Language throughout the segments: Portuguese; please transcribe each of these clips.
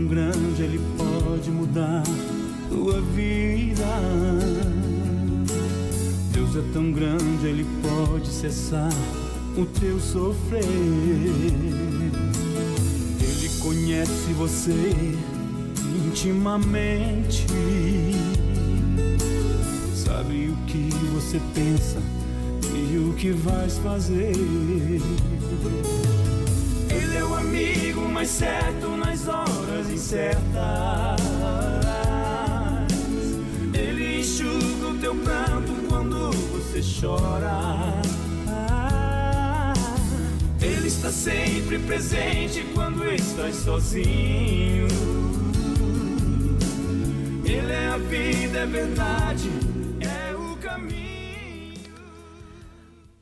grande, Ele pode mudar tua vida. Deus é tão grande, Ele pode cessar o teu sofrer. Ele conhece você intimamente, sabe o que você pensa e o que vais fazer. Ele é o amigo mais certo nas horas incertas. Ele enxuga o teu pranto quando você chora. Ele está sempre presente quando estás sozinho. Ele é a vida, é verdade, é o caminho.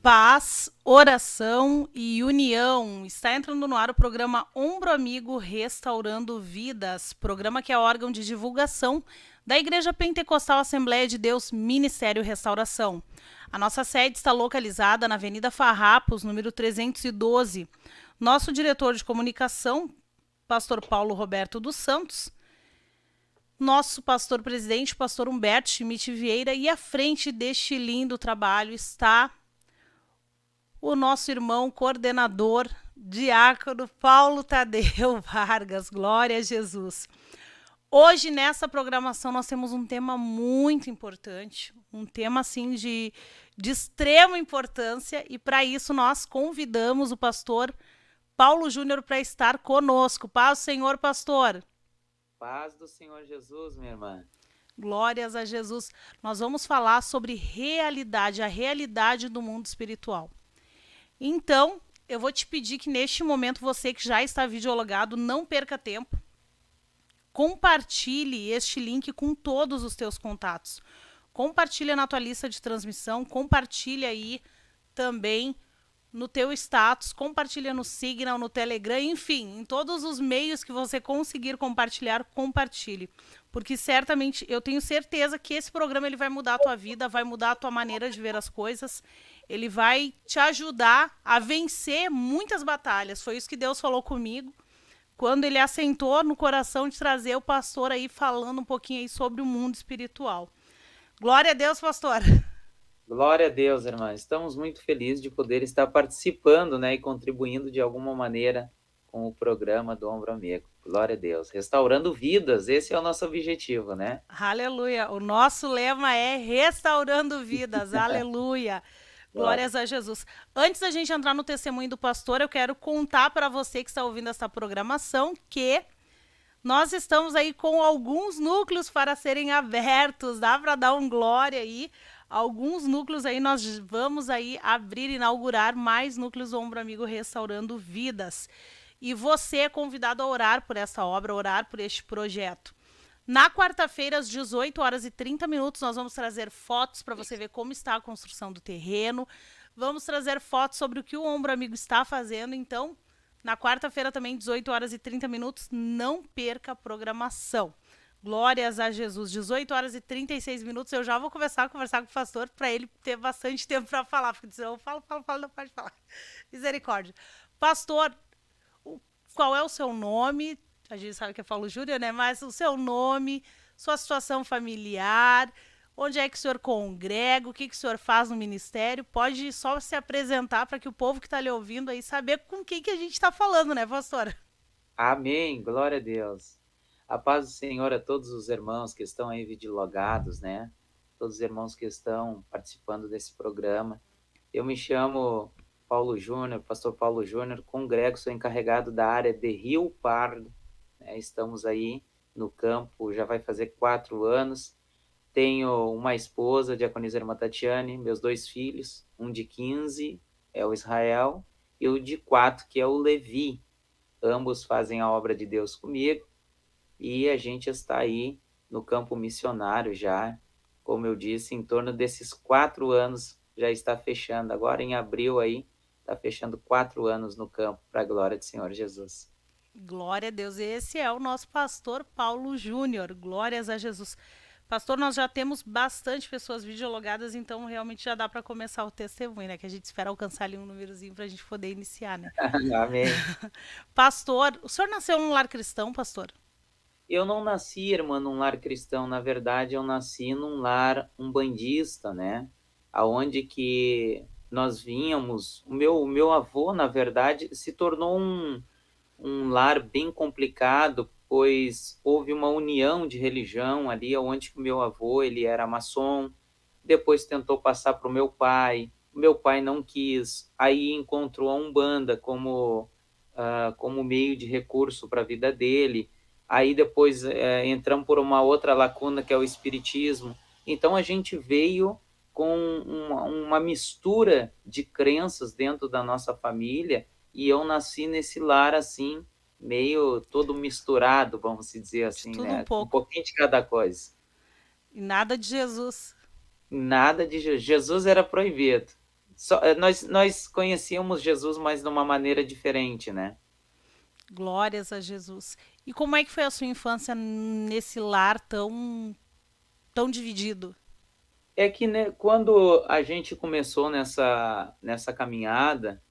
Paz, oração e união. Está entrando no ar o programa Ombro Amigo Restaurando Vidas, programa que é órgão de divulgação da Igreja Pentecostal Assembleia de Deus Ministério Restauração. A nossa sede está localizada na Avenida Farrapos, número 312. Nosso diretor de comunicação, pastor Paulo Roberto dos Santos, nosso pastor-presidente, pastor Humberto Schmidt Vieira, e à frente deste lindo trabalho está o nosso irmão coordenador, diácono Paulo Tadeu Vargas. Glória a Jesus. Hoje, nessa programação, nós temos um tema muito importante, um tema assim de extrema importância, e para isso nós convidamos o pastor Paulo Júnior para estar conosco. Paz do Senhor, pastor. Paz do Senhor Jesus, minha irmã. Glórias a Jesus. Nós vamos falar sobre realidade, a realidade do mundo espiritual. Então, eu vou te pedir que neste momento, você que já está videologado, não perca tempo. Compartilhe este link com todos os teus contatos. Compartilha na tua lista de transmissão, compartilha aí também no teu status, compartilha no Signal, no Telegram, enfim, em todos os meios que você conseguir compartilhar, compartilhe. Porque certamente, eu tenho certeza que esse programa ele vai mudar a tua vida, vai mudar a tua maneira de ver as coisas, ele vai te ajudar a vencer muitas batalhas. Foi isso que Deus falou comigo, quando ele assentou no coração de trazer o pastor aí falando um pouquinho aí sobre o mundo espiritual. Glória a Deus, pastor. Glória a Deus, irmã. Estamos muito felizes de poder estar participando, né, e contribuindo de alguma maneira com o programa do Ombro Amigo. Glória a Deus. Restaurando vidas, esse é o nosso objetivo, né? Aleluia. O nosso lema é restaurando vidas. Aleluia. Glórias a Jesus. Antes da gente entrar no testemunho do pastor, eu quero contar para você que está ouvindo essa programação que nós estamos aí com alguns núcleos para serem abertos. Dá para dar um glória aí. Alguns núcleos aí, nós vamos aí abrir, inaugurar mais núcleos do Ombro Amigo Restaurando Vidas. E você é convidado a orar por essa obra, orar por este projeto. Na quarta-feira, às 18h30, nós vamos trazer fotos para você ver como está a construção do terreno. Vamos trazer fotos sobre o que o Ombro Amigo está fazendo. Então, na quarta-feira também, 18h30, não perca a programação. Glórias a Jesus. 18h36, eu já vou começar a conversar com o pastor para ele ter bastante tempo para falar. Porque senão eu falo, não pode falar. Misericórdia. Pastor, qual é o seu nome? A gente sabe que é Paulo Júnior, né? Mas o seu nome, sua situação familiar, onde é que o senhor congrega, o que o senhor faz no ministério? Pode só se apresentar para que o povo que está lhe ouvindo aí saber com quem que a gente está falando, né, pastor? Amém. Glória a Deus. A paz do Senhor a todos os irmãos que estão aí videologados, né? Todos os irmãos que estão participando desse programa. Eu me chamo Paulo Júnior, pastor Paulo Júnior, congrego, sou encarregado da área de Rio Pardo. Estamos aí no campo, já vai fazer 4 anos. Tenho uma esposa, diaconisa irmã Tatiane, meus 2 filhos, um de 15, é o Israel, e o de 4, que é o Levi. Ambos fazem a obra de Deus comigo, e a gente está aí no campo missionário já, como eu disse, em torno desses 4 anos, já está fechando. Agora em abril aí, está fechando 4 anos no campo, para a glória do Senhor Jesus. Glória a Deus. Esse é o nosso pastor Paulo Júnior. Glórias a Jesus. Pastor, nós já temos bastante pessoas videologadas, então realmente já dá para começar o testemunho, né? Que a gente espera alcançar ali um númerozinho para a gente poder iniciar, né? Amém. Pastor, o senhor nasceu num lar cristão, pastor? Eu não nasci, irmã, num lar cristão. Na verdade, eu nasci num lar umbandista, né? Aonde que nós vínhamos. O meu avô, na verdade, se tornou um lar bem complicado, pois houve uma união de religião ali, onde o meu avô ele era maçom, depois tentou passar para o meu pai não quis, aí encontrou a Umbanda como meio de recurso para a vida dele, aí depois entramos por uma outra lacuna que é o espiritismo, então a gente veio com uma mistura de crenças dentro da nossa família, e eu nasci nesse lar assim, meio todo misturado, vamos dizer De assim, tudo um né? Um pouco. pouquinho de cada coisa. E nada de Jesus. Nada de Jesus era proibido. Nós conhecíamos Jesus, mas de uma maneira diferente, né? Glórias a Jesus. E como é que foi a sua infância nesse lar tão dividido? É que, né, quando a gente começou nessa caminhada,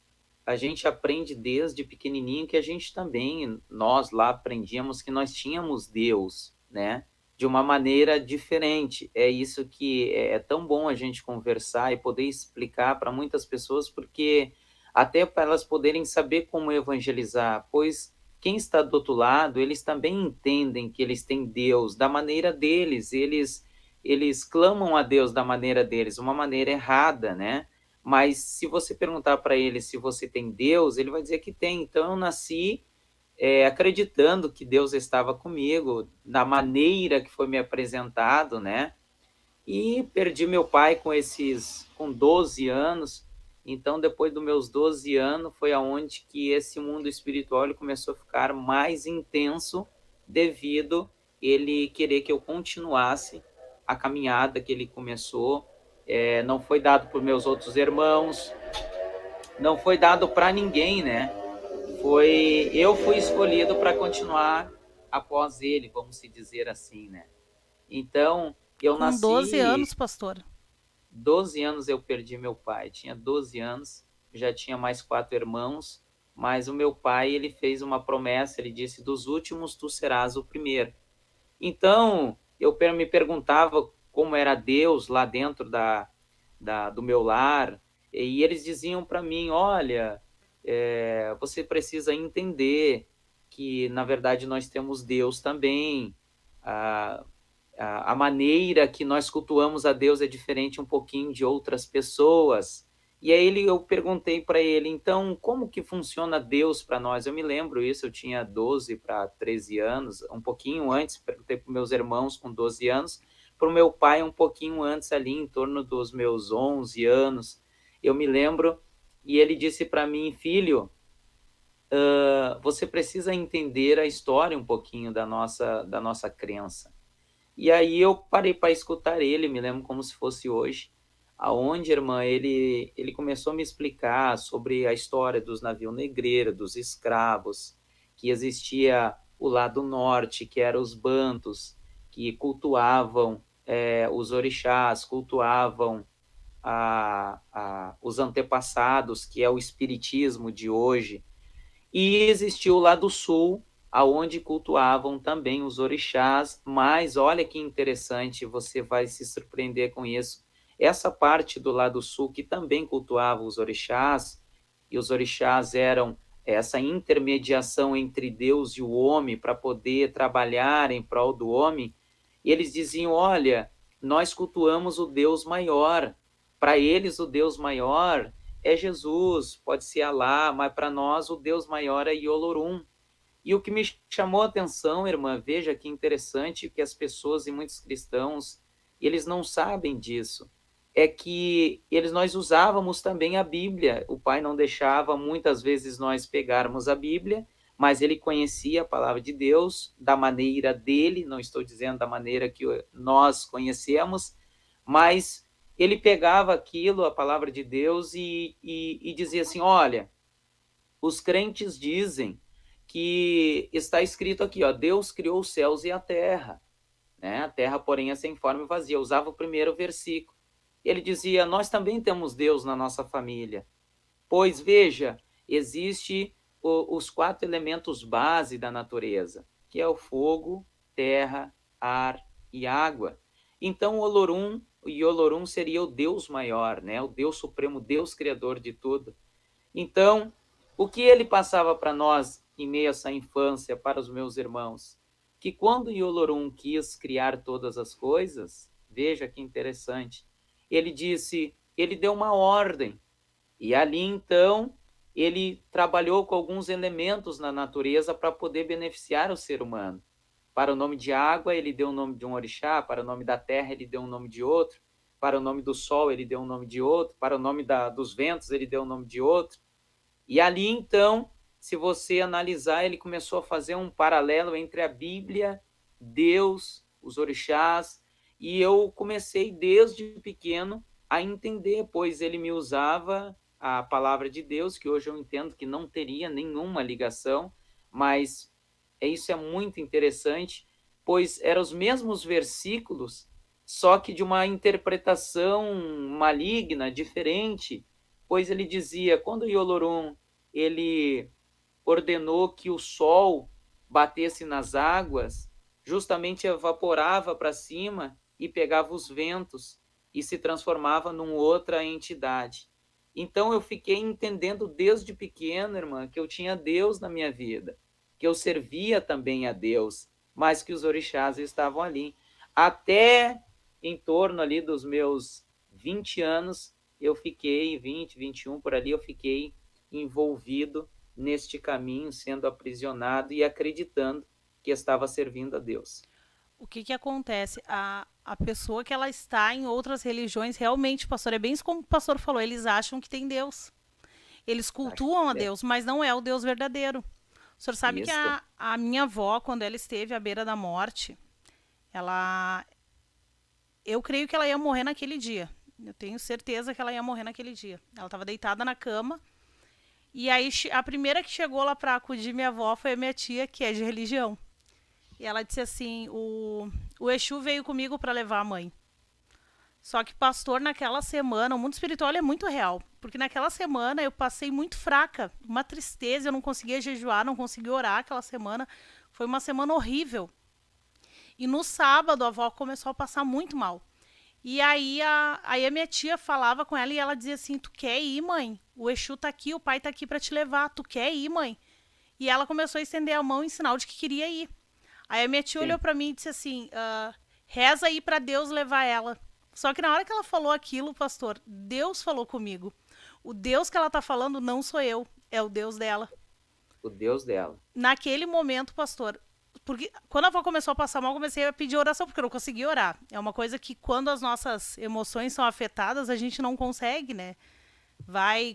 a gente aprende desde pequenininho que a gente também, nós lá aprendíamos que nós tínhamos Deus, né? De uma maneira diferente. É isso que é tão bom a gente conversar e poder explicar para muitas pessoas, porque até para elas poderem saber como evangelizar, pois quem está do outro lado, eles também entendem que eles têm Deus da maneira deles, eles clamam a Deus da maneira deles, uma maneira errada, né? Mas se você perguntar para ele se você tem Deus, ele vai dizer que tem. Então eu nasci acreditando que Deus estava comigo, da maneira que foi me apresentado, né? E perdi meu pai com 12 anos. Então, depois dos meus 12 anos, foi aonde que esse mundo espiritual ele começou a ficar mais intenso, devido ele querer que eu continuasse a caminhada que ele começou. Não foi dado por meus outros irmãos, não foi dado para ninguém, né? Eu fui escolhido para continuar após ele, vamos se dizer assim, né? Então, eu Com 12 nasci, anos, pastor. 12 anos eu perdi meu pai, tinha 12 anos, já tinha mais 4 irmãos, mas o meu pai, ele fez uma promessa, ele disse, dos últimos tu serás o primeiro. Então, eu me perguntava como era Deus lá dentro do meu lar, e eles diziam para mim, olha, você precisa entender que, na verdade, nós temos Deus também, a, a maneira que nós cultuamos a Deus é diferente um pouquinho de outras pessoas. E aí eu perguntei para ele, então, como que funciona Deus para nós? Eu me lembro isso, eu tinha 12 para 13 anos, um pouquinho antes, perguntei para meus irmãos com 12 anos, para o meu pai um pouquinho antes ali, em torno dos meus 11 anos. Eu me lembro, e ele disse para mim, filho, você precisa entender a história um pouquinho da nossa crença. E aí eu parei para escutar ele, me lembro como se fosse hoje, aonde, irmã, ele começou a me explicar sobre a história dos navios negreiros, dos escravos, que existia o lado norte, que eram os bantus, que cultuavam os orixás, cultuavam os antepassados, que é o espiritismo de hoje, e existiu o lado sul, aonde cultuavam também os orixás, mas olha que interessante, você vai se surpreender com isso. Essa parte do lado sul que também cultuava os orixás, e os orixás eram essa intermediação entre Deus e o homem para poder trabalhar em prol do homem, e eles diziam, olha, nós cultuamos o Deus maior. Para eles, o Deus maior é Jesus, pode ser Alá, mas para nós o Deus maior é Iolorum. E o que me chamou a atenção, irmã, veja que interessante que as pessoas e muitos cristãos, eles não sabem disso. É que nós usávamos também a Bíblia. O pai não deixava muitas vezes nós pegarmos a Bíblia, mas ele conhecia a palavra de Deus da maneira dele, não estou dizendo da maneira que nós conhecemos, mas ele pegava aquilo, a palavra de Deus, e dizia assim, olha, os crentes dizem que está escrito aqui, ó, Deus criou os céus e a terra, né? A terra, porém, é sem forma e vazia. Eu usava o primeiro versículo. Ele dizia, nós também temos Deus na nossa família. Pois, veja, existe os 4 elementos base da natureza, que é o fogo, terra, ar e água. Então, o Olorum seria o Deus maior, né? O Deus supremo, Deus criador de tudo. Então, o que ele passava para nós em meio a essa infância, para os meus irmãos? Que quando Iolorum quis criar todas as coisas, veja que interessante, ele deu uma ordem, e ali então ele trabalhou com alguns elementos na natureza para poder beneficiar o ser humano. Para o nome de água, ele deu o nome de um orixá, para o nome da terra, ele deu o nome de outro, para o nome do sol, ele deu o nome de outro, para o nome dos ventos, ele deu o nome de outro. E ali, então, se você analisar, ele começou a fazer um paralelo entre a Bíblia, Deus, os orixás, e eu comecei desde pequeno a entender, pois ele me usava a palavra de Deus, que hoje eu entendo que não teria nenhuma ligação, mas isso é muito interessante, pois eram os mesmos versículos, só que de uma interpretação maligna, diferente, pois ele dizia, quando Iolorum ele ordenou que o sol batesse nas águas, justamente evaporava para cima e pegava os ventos e se transformava numa outra entidade. Então eu fiquei entendendo desde pequeno, irmã, que eu tinha Deus na minha vida, que eu servia também a Deus, mas que os orixás estavam ali. Até em torno ali dos meus 20 anos, eu fiquei, 20, 21, por ali, eu fiquei envolvido neste caminho, sendo aprisionado e acreditando que estava servindo a Deus. O que acontece? A pessoa que ela está em outras religiões, realmente, pastor, é bem isso como o pastor falou, eles acham que tem Deus. Eles cultuam a Deus, mas não é o Deus verdadeiro. O senhor sabe que Isso. a minha avó, quando ela esteve à beira da morte, eu creio que ela ia morrer naquele dia. Eu tenho certeza que ela ia morrer naquele dia. Ela estava deitada na cama. E aí a primeira que chegou lá para acudir minha avó foi a minha tia, que é de religião. E ela disse assim, o Exu veio comigo para levar a mãe. Só que, pastor, naquela semana, o mundo espiritual é muito real. Porque naquela semana eu passei muito fraca, uma tristeza, eu não conseguia jejuar, não conseguia orar aquela semana. Foi uma semana horrível. E no sábado a avó começou a passar muito mal. E aí a minha tia falava com ela e ela dizia assim, tu quer ir, mãe? O Exu tá aqui, o pai tá aqui para te levar, tu quer ir, mãe? E ela começou a estender a mão em sinal de que queria ir. Aí a minha tia olhou para mim e disse assim, reza aí para Deus levar ela. Só que na hora que ela falou aquilo, pastor, Deus falou comigo. O Deus que ela tá falando não sou eu, é o Deus dela. O Deus dela. Naquele momento, pastor, porque quando a avó começou a passar mal, eu comecei a pedir oração, porque eu não conseguia orar. É uma coisa que quando as nossas emoções são afetadas, a gente não consegue, né?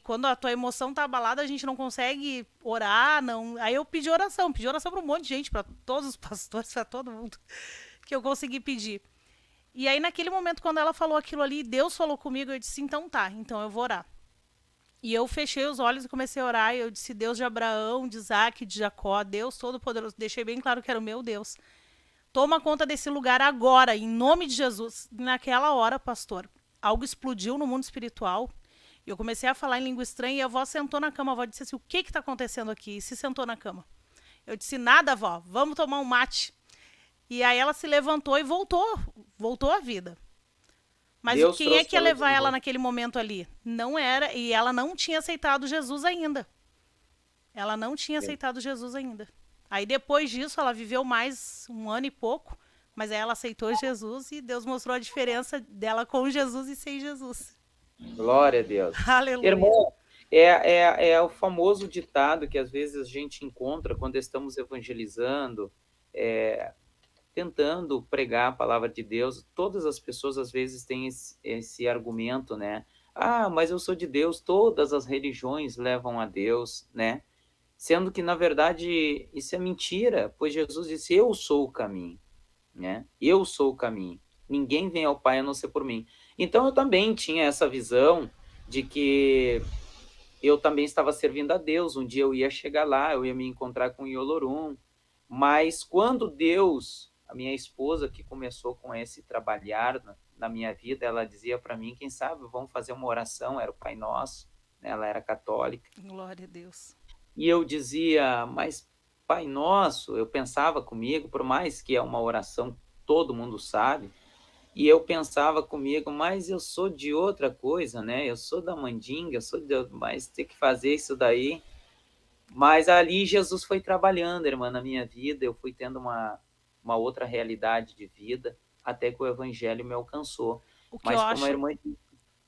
Quando a tua emoção tá abalada, a gente não consegue orar, não. Aí eu pedi oração para um monte de gente, para todos os pastores, para todo mundo que eu consegui pedir. E aí naquele momento quando ela falou aquilo ali, Deus falou comigo, eu disse, então tá, então eu vou orar. E eu fechei os olhos e comecei a orar, e eu disse, Deus de Abraão, de Isaac, de Jacó, Deus Todo-Poderoso, deixei bem claro que era o meu Deus. Toma conta desse lugar agora, em nome de Jesus. Naquela hora, pastor, algo explodiu no mundo espiritual. Eu comecei a falar em língua estranha e a avó sentou na cama. A avó disse assim, o que está acontecendo aqui? E se sentou na cama. Eu disse, nada, avó, vamos tomar um mate. E aí ela se levantou e voltou à vida. Mas Deus quem é que ia trouxe levar de ela volta. naquele momento ali? Não era, e ela não tinha aceitado Jesus ainda. Ela não tinha aceitado Jesus ainda. Aí depois disso ela viveu mais um ano e pouco, mas aí ela aceitou Jesus e Deus mostrou a diferença dela com Jesus e sem Jesus. Glória a Deus. Aleluia. Irmão, é o famoso ditado que às vezes a gente encontra quando estamos evangelizando, tentando pregar a palavra de Deus. Todas as pessoas às vezes têm esse argumento, né? Ah, mas eu sou de Deus, todas as religiões levam a Deus, né? Sendo que, na verdade, isso é mentira, pois Jesus disse, eu sou o caminho, né? Eu sou o caminho. Ninguém vem ao Pai a não ser por mim. Então, eu também tinha essa visão de que eu também estava servindo a Deus. Um dia eu ia chegar lá, eu ia me encontrar com o Iolorum. Mas quando Deus, a minha esposa que começou com esse trabalhar na minha vida, ela dizia para mim, quem sabe, vamos fazer uma oração, era o Pai Nosso, né? Ela era católica. Glória a Deus. E eu dizia, mas Pai Nosso, eu pensava comigo, por mais que é uma oração, todo mundo sabe, e eu pensava comigo, mas eu sou de outra coisa, né? Eu sou da mandinga, eu sou de... mas ter que fazer isso daí. Mas ali Jesus foi trabalhando, irmã, na minha vida, eu fui tendo uma outra realidade de vida, até que o evangelho me alcançou. O que eu Mas como a acho, irmã disse,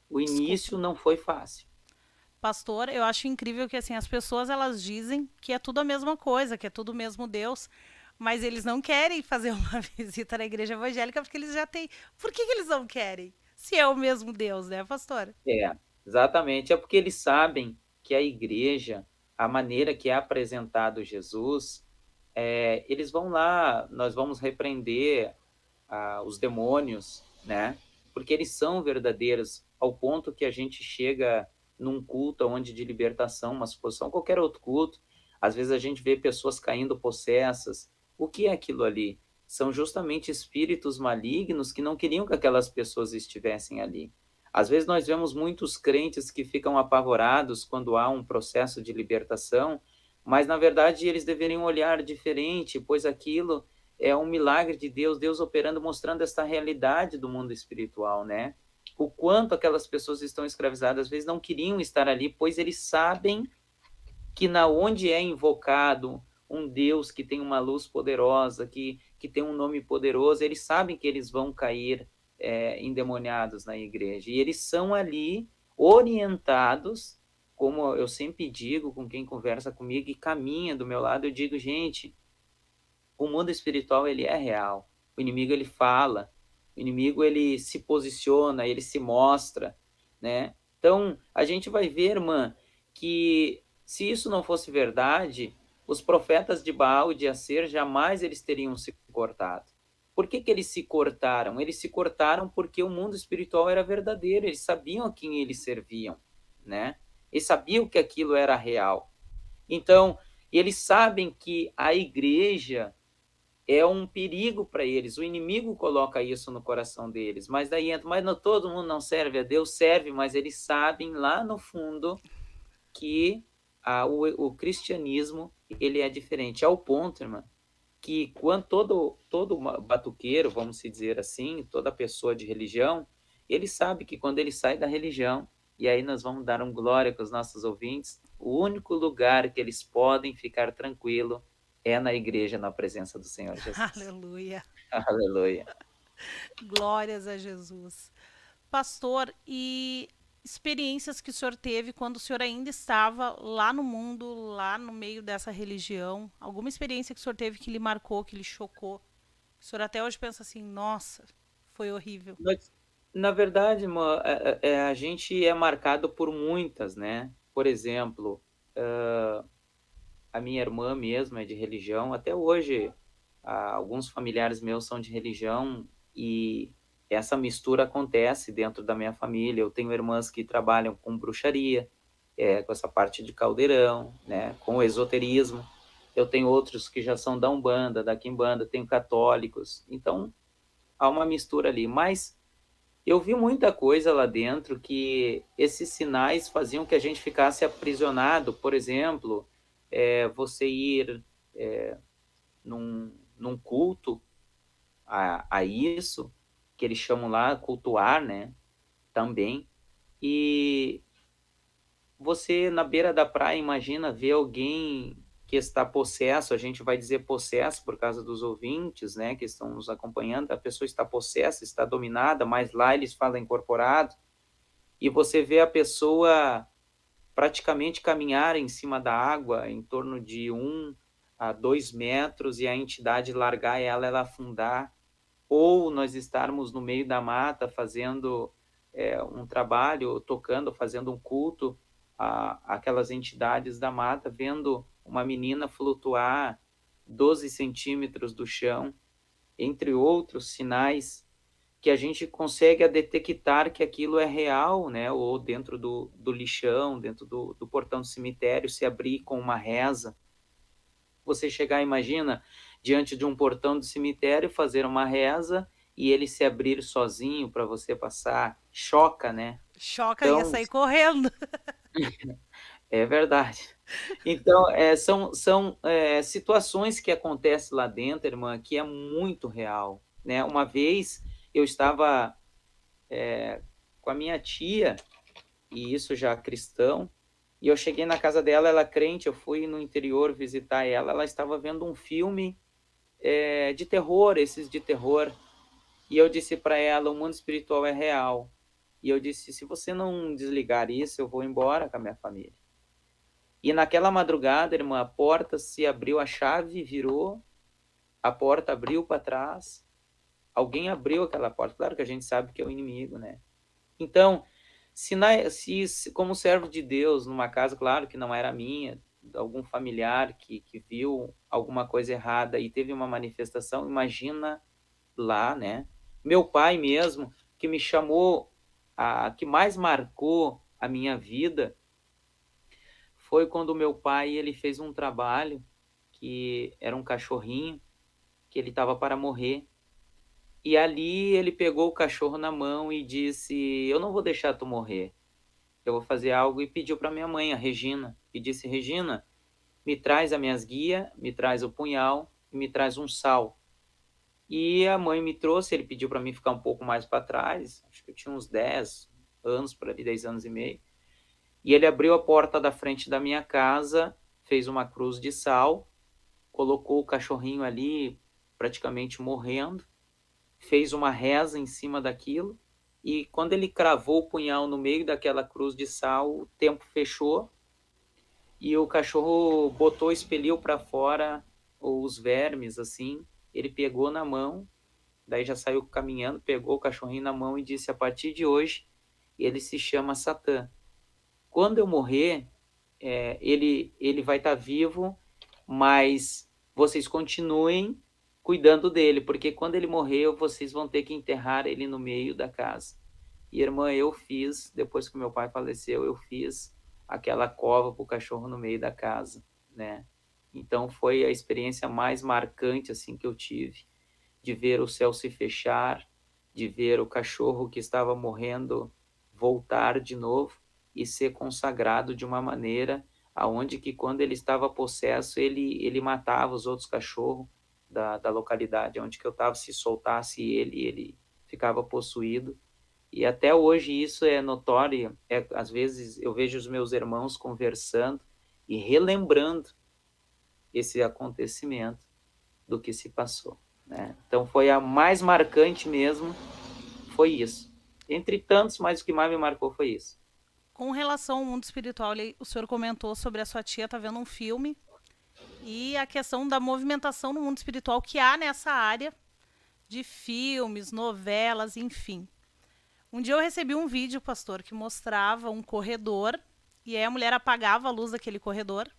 o desculpa, início não foi fácil. pastor, eu acho incrível que assim as pessoas elas dizem que é tudo a mesma coisa, que é tudo o mesmo Deus, mas eles não querem fazer uma visita na igreja evangélica porque eles já têm. Por que eles não querem? Se é o mesmo Deus, né, pastor? É, exatamente. É porque eles sabem que a igreja, a maneira que é apresentado Jesus, eles vão lá, nós vamos repreender os demônios, né? Porque eles são verdadeiros, ao ponto que a gente chega num culto onde de libertação, uma suposição, qualquer outro culto, às vezes a gente vê pessoas caindo possessas. O que é aquilo ali? São justamente espíritos malignos que não queriam que aquelas pessoas estivessem ali. Às vezes nós vemos muitos crentes que ficam apavorados quando há um processo de libertação, mas na verdade eles deveriam olhar diferente, pois aquilo é um milagre de Deus, Deus operando, mostrando esta realidade do mundo espiritual, né? O quanto aquelas pessoas estão escravizadas, às vezes não queriam estar ali, pois eles sabem que na onde é invocado um Deus que tem uma luz poderosa, que tem um nome poderoso, eles sabem que eles vão cair endemoniados na igreja. E eles são ali orientados, como eu sempre digo com quem conversa comigo e caminha do meu lado, eu digo, gente, o mundo espiritual ele é real. O inimigo ele fala, o inimigo ele se posiciona, ele se mostra, né? Então, a gente vai ver, irmã, que se isso não fosse verdade, os profetas de Baal e de Acer jamais eles teriam se cortado. Por que eles se cortaram? Eles se cortaram porque o mundo espiritual era verdadeiro, eles sabiam a quem eles serviam, né? Eles sabiam que aquilo era real. Então, eles sabem que a igreja é um perigo para eles. O inimigo coloca isso no coração deles. Mas daí entra, mas não, todo mundo não serve a Deus, serve, mas eles sabem lá no fundo que o cristianismo ele é diferente. Ao ponto, irmã, que quando todo batuqueiro, vamos dizer assim, toda pessoa de religião, ele sabe que quando ele sai da religião, e aí nós vamos dar glória com os nossos ouvintes, o único lugar que eles podem ficar tranquilo é na igreja, na presença do Senhor Jesus. Aleluia. Aleluia. Glórias a Jesus. Pastor, e experiências que o senhor teve quando o senhor ainda estava lá no mundo, lá no meio dessa religião? Alguma experiência que o senhor teve que lhe marcou, que lhe chocou? O senhor até hoje pensa assim, nossa, foi horrível. Na verdade, irmã, a gente é marcado por muitas, né? Por exemplo, a minha irmã mesmo é de religião. Até hoje, alguns familiares meus são de religião e essa mistura acontece dentro da minha família. Eu tenho irmãs que trabalham com bruxaria, com essa parte de caldeirão, né? Com o esoterismo. Eu tenho outros que já são da Umbanda, da Quimbanda, tenho católicos. Então, há uma mistura ali. Mas eu vi muita coisa lá dentro que esses sinais faziam que a gente ficasse aprisionado. Por exemplo, você ir num culto a isso, que eles chamam lá cultuar, né? Também. E você, na beira da praia, imagina ver alguém que está possesso, a gente vai dizer possesso por causa dos ouvintes, né, que estão nos acompanhando, a pessoa está possessa, está dominada, mas lá eles falam incorporado, e você vê a pessoa praticamente caminhar em cima da água, em torno de 1 a 2 metros, e a entidade largar ela, ela afundar, ou nós estarmos no meio da mata fazendo um trabalho, tocando, fazendo um culto àquelas entidades da mata, vendo uma menina flutuar 12 centímetros do chão, entre outros sinais que a gente consegue detectar que aquilo é real, né? Ou dentro do lixão, dentro do portão do cemitério, se abrir com uma reza. Você chegar, imagina, diante de um portão do cemitério, fazer uma reza e ele se abrir sozinho para você passar. Choca, né? Choca, ia Então, sair correndo. É verdade. Então, são situações que acontecem lá dentro, irmã, que é muito real, né? Uma vez eu estava com a minha tia, e isso já cristão, e eu cheguei na casa dela, ela crente, eu fui no interior visitar ela, ela estava vendo um filme de terror, esses de terror, e eu disse para ela, o mundo espiritual é real. E eu disse, se você não desligar isso, eu vou embora com a minha família. E naquela madrugada, irmã, a porta se abriu, a chave virou, a porta abriu para trás, alguém abriu aquela porta. Claro que a gente sabe que é o inimigo, né? Então, se como servo de Deus, numa casa, claro que não era minha, algum familiar que viu alguma coisa errada e teve uma manifestação, imagina lá, né? Meu pai mesmo, que me chamou, que mais marcou a minha vida, foi quando meu pai ele fez um trabalho que era um cachorrinho, que ele estava para morrer. E ali ele pegou o cachorro na mão e disse, eu não vou deixar tu morrer, eu vou fazer algo, e pediu para minha mãe, a Regina, e disse, Regina, me traz as minhas guias, me traz o punhal e me traz um sal. E a mãe me trouxe, ele pediu para mim ficar um pouco mais para trás, acho que eu tinha uns 10 anos, por ali, 10 anos e meio, e ele abriu a porta da frente da minha casa, fez uma cruz de sal, colocou o cachorrinho ali, praticamente morrendo, fez uma reza em cima daquilo, e quando ele cravou o punhal no meio daquela cruz de sal, o tempo fechou, e o cachorro botou, expeliu para fora os vermes, assim, ele pegou na mão, daí já saiu caminhando, pegou o cachorrinho na mão e disse, a partir de hoje, ele se chama Satã. Quando eu morrer, ele vai estar vivo, mas vocês continuem cuidando dele, porque quando ele morrer, vocês vão ter que enterrar ele no meio da casa. E, irmã, eu fiz, depois que meu pai faleceu, eu fiz aquela cova para o cachorro no meio da casa, né? Então, foi a experiência mais marcante, assim, que eu tive, de ver o céu se fechar, de ver o cachorro que estava morrendo voltar de novo e ser consagrado de uma maneira aonde que quando ele estava possesso, ele matava os outros cachorros da localidade onde que eu estava, se soltasse ele ficava possuído. E até hoje isso é notório, às vezes eu vejo os meus irmãos conversando e relembrando esse acontecimento do que se passou, né? Então foi a mais marcante mesmo, foi isso. Entre tantos, mas o que mais me marcou foi isso. Com relação ao mundo espiritual, o senhor comentou sobre a sua tia tá vendo um filme e a questão da movimentação no mundo espiritual que há nessa área de filmes, novelas, enfim. Um dia eu recebi um vídeo, pastor, que mostrava um corredor e aí a mulher apagava a luz daquele corredor.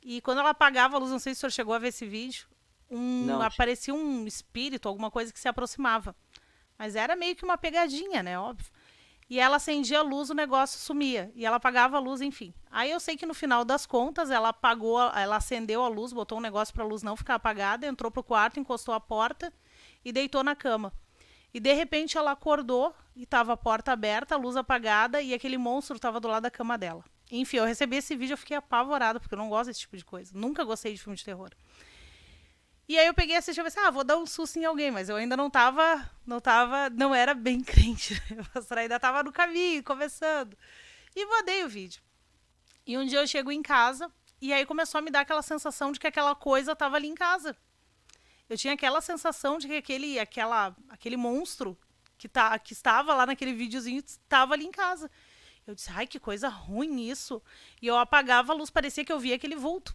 E quando ela apagava a luz, não sei se o senhor chegou a ver esse vídeo, Não, aparecia um espírito, alguma coisa que se aproximava. Mas era meio que uma pegadinha, né? Óbvio. E ela acendia a luz, o negócio sumia. E ela apagava a luz, enfim. Aí eu sei que no final das contas, ela apagou, ela acendeu a luz, botou um negócio para a luz não ficar apagada, entrou pro quarto, encostou a porta e deitou na cama. E de repente ela acordou e estava a porta aberta, a luz apagada e aquele monstro estava do lado da cama dela. Enfim, eu recebi esse vídeo, eu fiquei apavorada, porque eu não gosto desse tipo de coisa. Nunca gostei de filme de terror. E aí eu peguei e assisti e pensei, vou dar um susto em alguém, mas eu ainda não era bem crente. A pastora ainda estava no caminho, começando. E mandei o vídeo. E um dia eu chego em casa, e aí começou a me dar aquela sensação de que aquela coisa estava ali em casa. Eu tinha aquela sensação de que aquele monstro que estava lá naquele videozinho estava ali em casa. Eu disse, ai, que coisa ruim isso. E eu apagava a luz, parecia que eu via aquele vulto.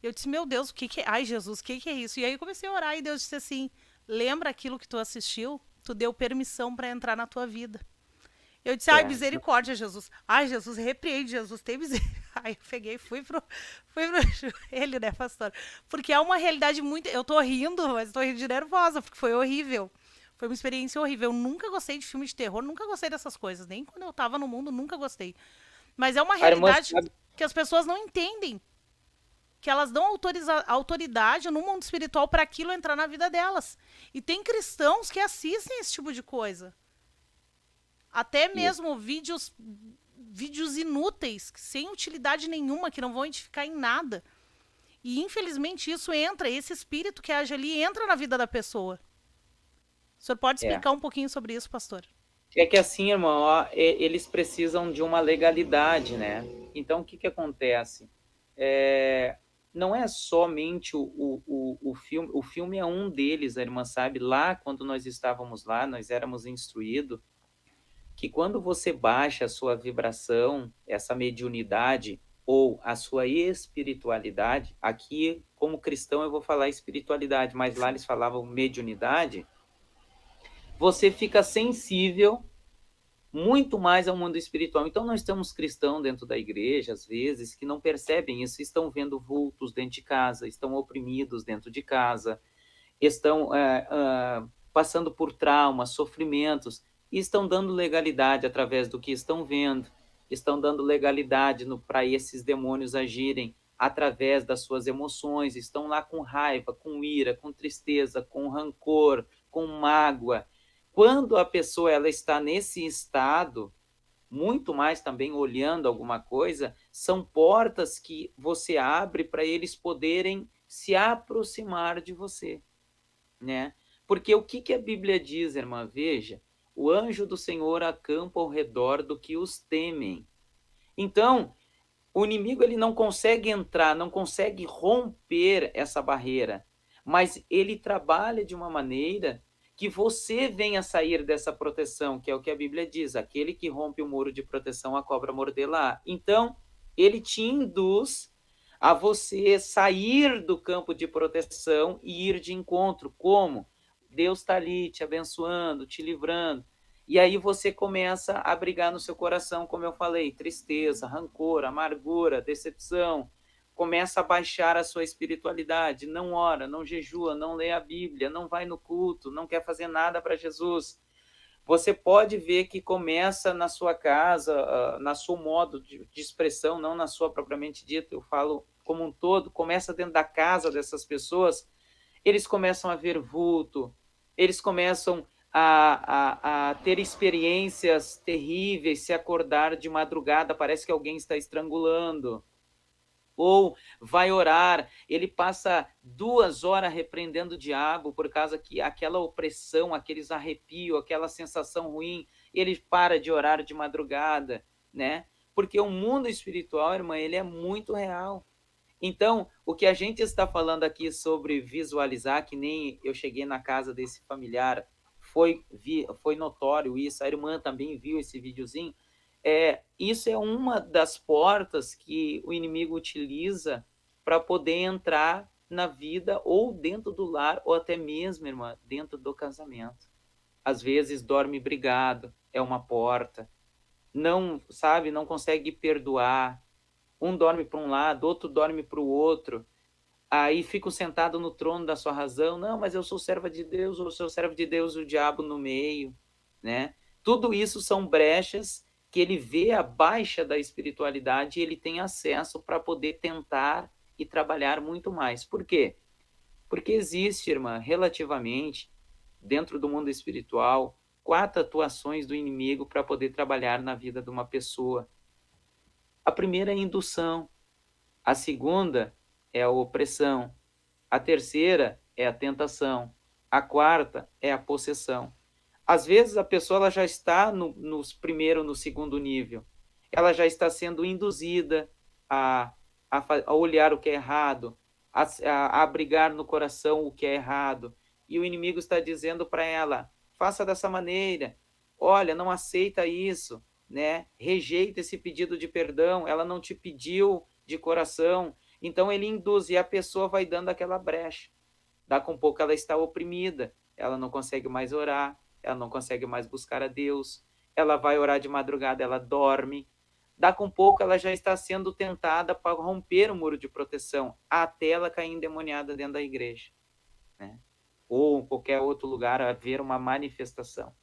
Eu disse, meu Deus, o que é? Ai, Jesus, o que é isso? E aí eu comecei a orar e Deus disse assim, lembra aquilo que tu assistiu? Tu deu permissão para entrar na tua vida. Eu disse, ai, misericórdia, Jesus. Ai, Jesus, repreende, Jesus, tem misericórdia. Aí eu peguei e fui pro joelho, né, pastor? Porque é uma realidade muito... Eu tô rindo, mas tô rindo de nervosa, porque foi horrível. Foi uma experiência horrível. Eu nunca gostei de filme de terror, nunca gostei dessas coisas. Nem quando eu tava no mundo, nunca gostei. Mas é uma realidade que as pessoas não entendem. Que elas dão autoridade no mundo espiritual para aquilo entrar na vida delas. E tem cristãos que assistem esse tipo de coisa. Até mesmo vídeos vídeos inúteis, sem utilidade nenhuma, que não vão edificar em nada. E infelizmente isso entra, esse espírito que age ali entra na vida da pessoa. O senhor pode É. explicar um pouquinho sobre isso, pastor? É que assim, irmão, ó, eles precisam de uma legalidade, né? Então, o que que acontece? Não é somente o filme, o filme é um deles, a irmã sabe, lá quando nós estávamos lá, nós éramos instruídos que quando você baixa a sua vibração, essa mediunidade ou a sua espiritualidade, aqui como cristão eu vou falar espiritualidade, mas lá eles falavam mediunidade, você fica sensível muito mais ao mundo espiritual. Então, nós temos cristãos dentro da igreja, às vezes, que não percebem isso, estão vendo vultos dentro de casa, estão oprimidos dentro de casa, estão passando por traumas, sofrimentos, e estão dando legalidade através do que estão vendo, estão dando legalidade para esses demônios agirem através das suas emoções, estão lá com raiva, com ira, com tristeza, com rancor, com mágoa. Quando a pessoa ela está nesse estado, muito mais também olhando alguma coisa, são portas que você abre para eles poderem se aproximar de você, né? Porque o que a Bíblia diz, irmã? Veja, o anjo do Senhor acampa ao redor do que os temem. Então, o inimigo ele não consegue entrar, não consegue romper essa barreira, mas ele trabalha de uma maneira que você venha sair dessa proteção, que é o que a Bíblia diz, aquele que rompe o muro de proteção, a cobra mordê-la. Então, ele te induz a você sair do campo de proteção e ir de encontro. Como? Deus está ali te abençoando, te livrando. E aí você começa a brigar no seu coração, como eu falei, tristeza, rancor, amargura, decepção. Começa a baixar a sua espiritualidade, não ora, não jejua, não lê a Bíblia, não vai no culto, não quer fazer nada para Jesus. Você pode ver que começa na sua casa, na seu modo de expressão, não na sua propriamente dita, eu falo como um todo, começa dentro da casa dessas pessoas, eles começam a ver vulto, eles começam a ter experiências terríveis, se acordar de madrugada, parece que alguém está estrangulando. Ou vai orar, ele passa 2 horas repreendendo o diabo por causa que aquela opressão, aqueles arrepios, aquela sensação ruim, ele para de orar de madrugada, né? Porque o mundo espiritual, irmã, ele é muito real. Então, o que a gente está falando aqui sobre visualizar, que nem eu cheguei na casa desse familiar, foi notório isso, a irmã também viu esse videozinho, isso é uma das portas que o inimigo utiliza para poder entrar na vida ou dentro do lar, ou até mesmo, irmã, dentro do casamento. Às vezes dorme brigado, é uma porta, não, sabe, não consegue perdoar, um dorme para um lado, outro dorme para o outro, aí fica sentado no trono da sua razão, não, mas eu sou serva de Deus, ou sou servo de Deus, o diabo no meio, né? Tudo isso são brechas que ele vê a baixa da espiritualidade e ele tem acesso para poder tentar e trabalhar muito mais. Por quê? Porque existe, irmã, relativamente, dentro do mundo espiritual, 4 atuações do inimigo para poder trabalhar na vida de uma pessoa. A primeira é a indução, a segunda é a opressão, a terceira é a tentação, a quarta é a possessão. Às vezes a pessoa ela já está no primeiro, no segundo nível, ela já está sendo induzida a olhar o que é errado, a abrigar no coração o que é errado, e o inimigo está dizendo para ela, faça dessa maneira, olha, não aceita isso, né? Rejeita esse pedido de perdão, ela não te pediu de coração, então ele induz e a pessoa vai dando aquela brecha. Daqui a pouco ela está oprimida, ela não consegue mais orar, ela não consegue mais buscar a Deus, ela vai orar de madrugada, ela dorme. Daqui a pouco ela já está sendo tentada para romper o muro de proteção, até ela cair endemoniada dentro da igreja, né? Ou em qualquer outro lugar haver uma manifestação.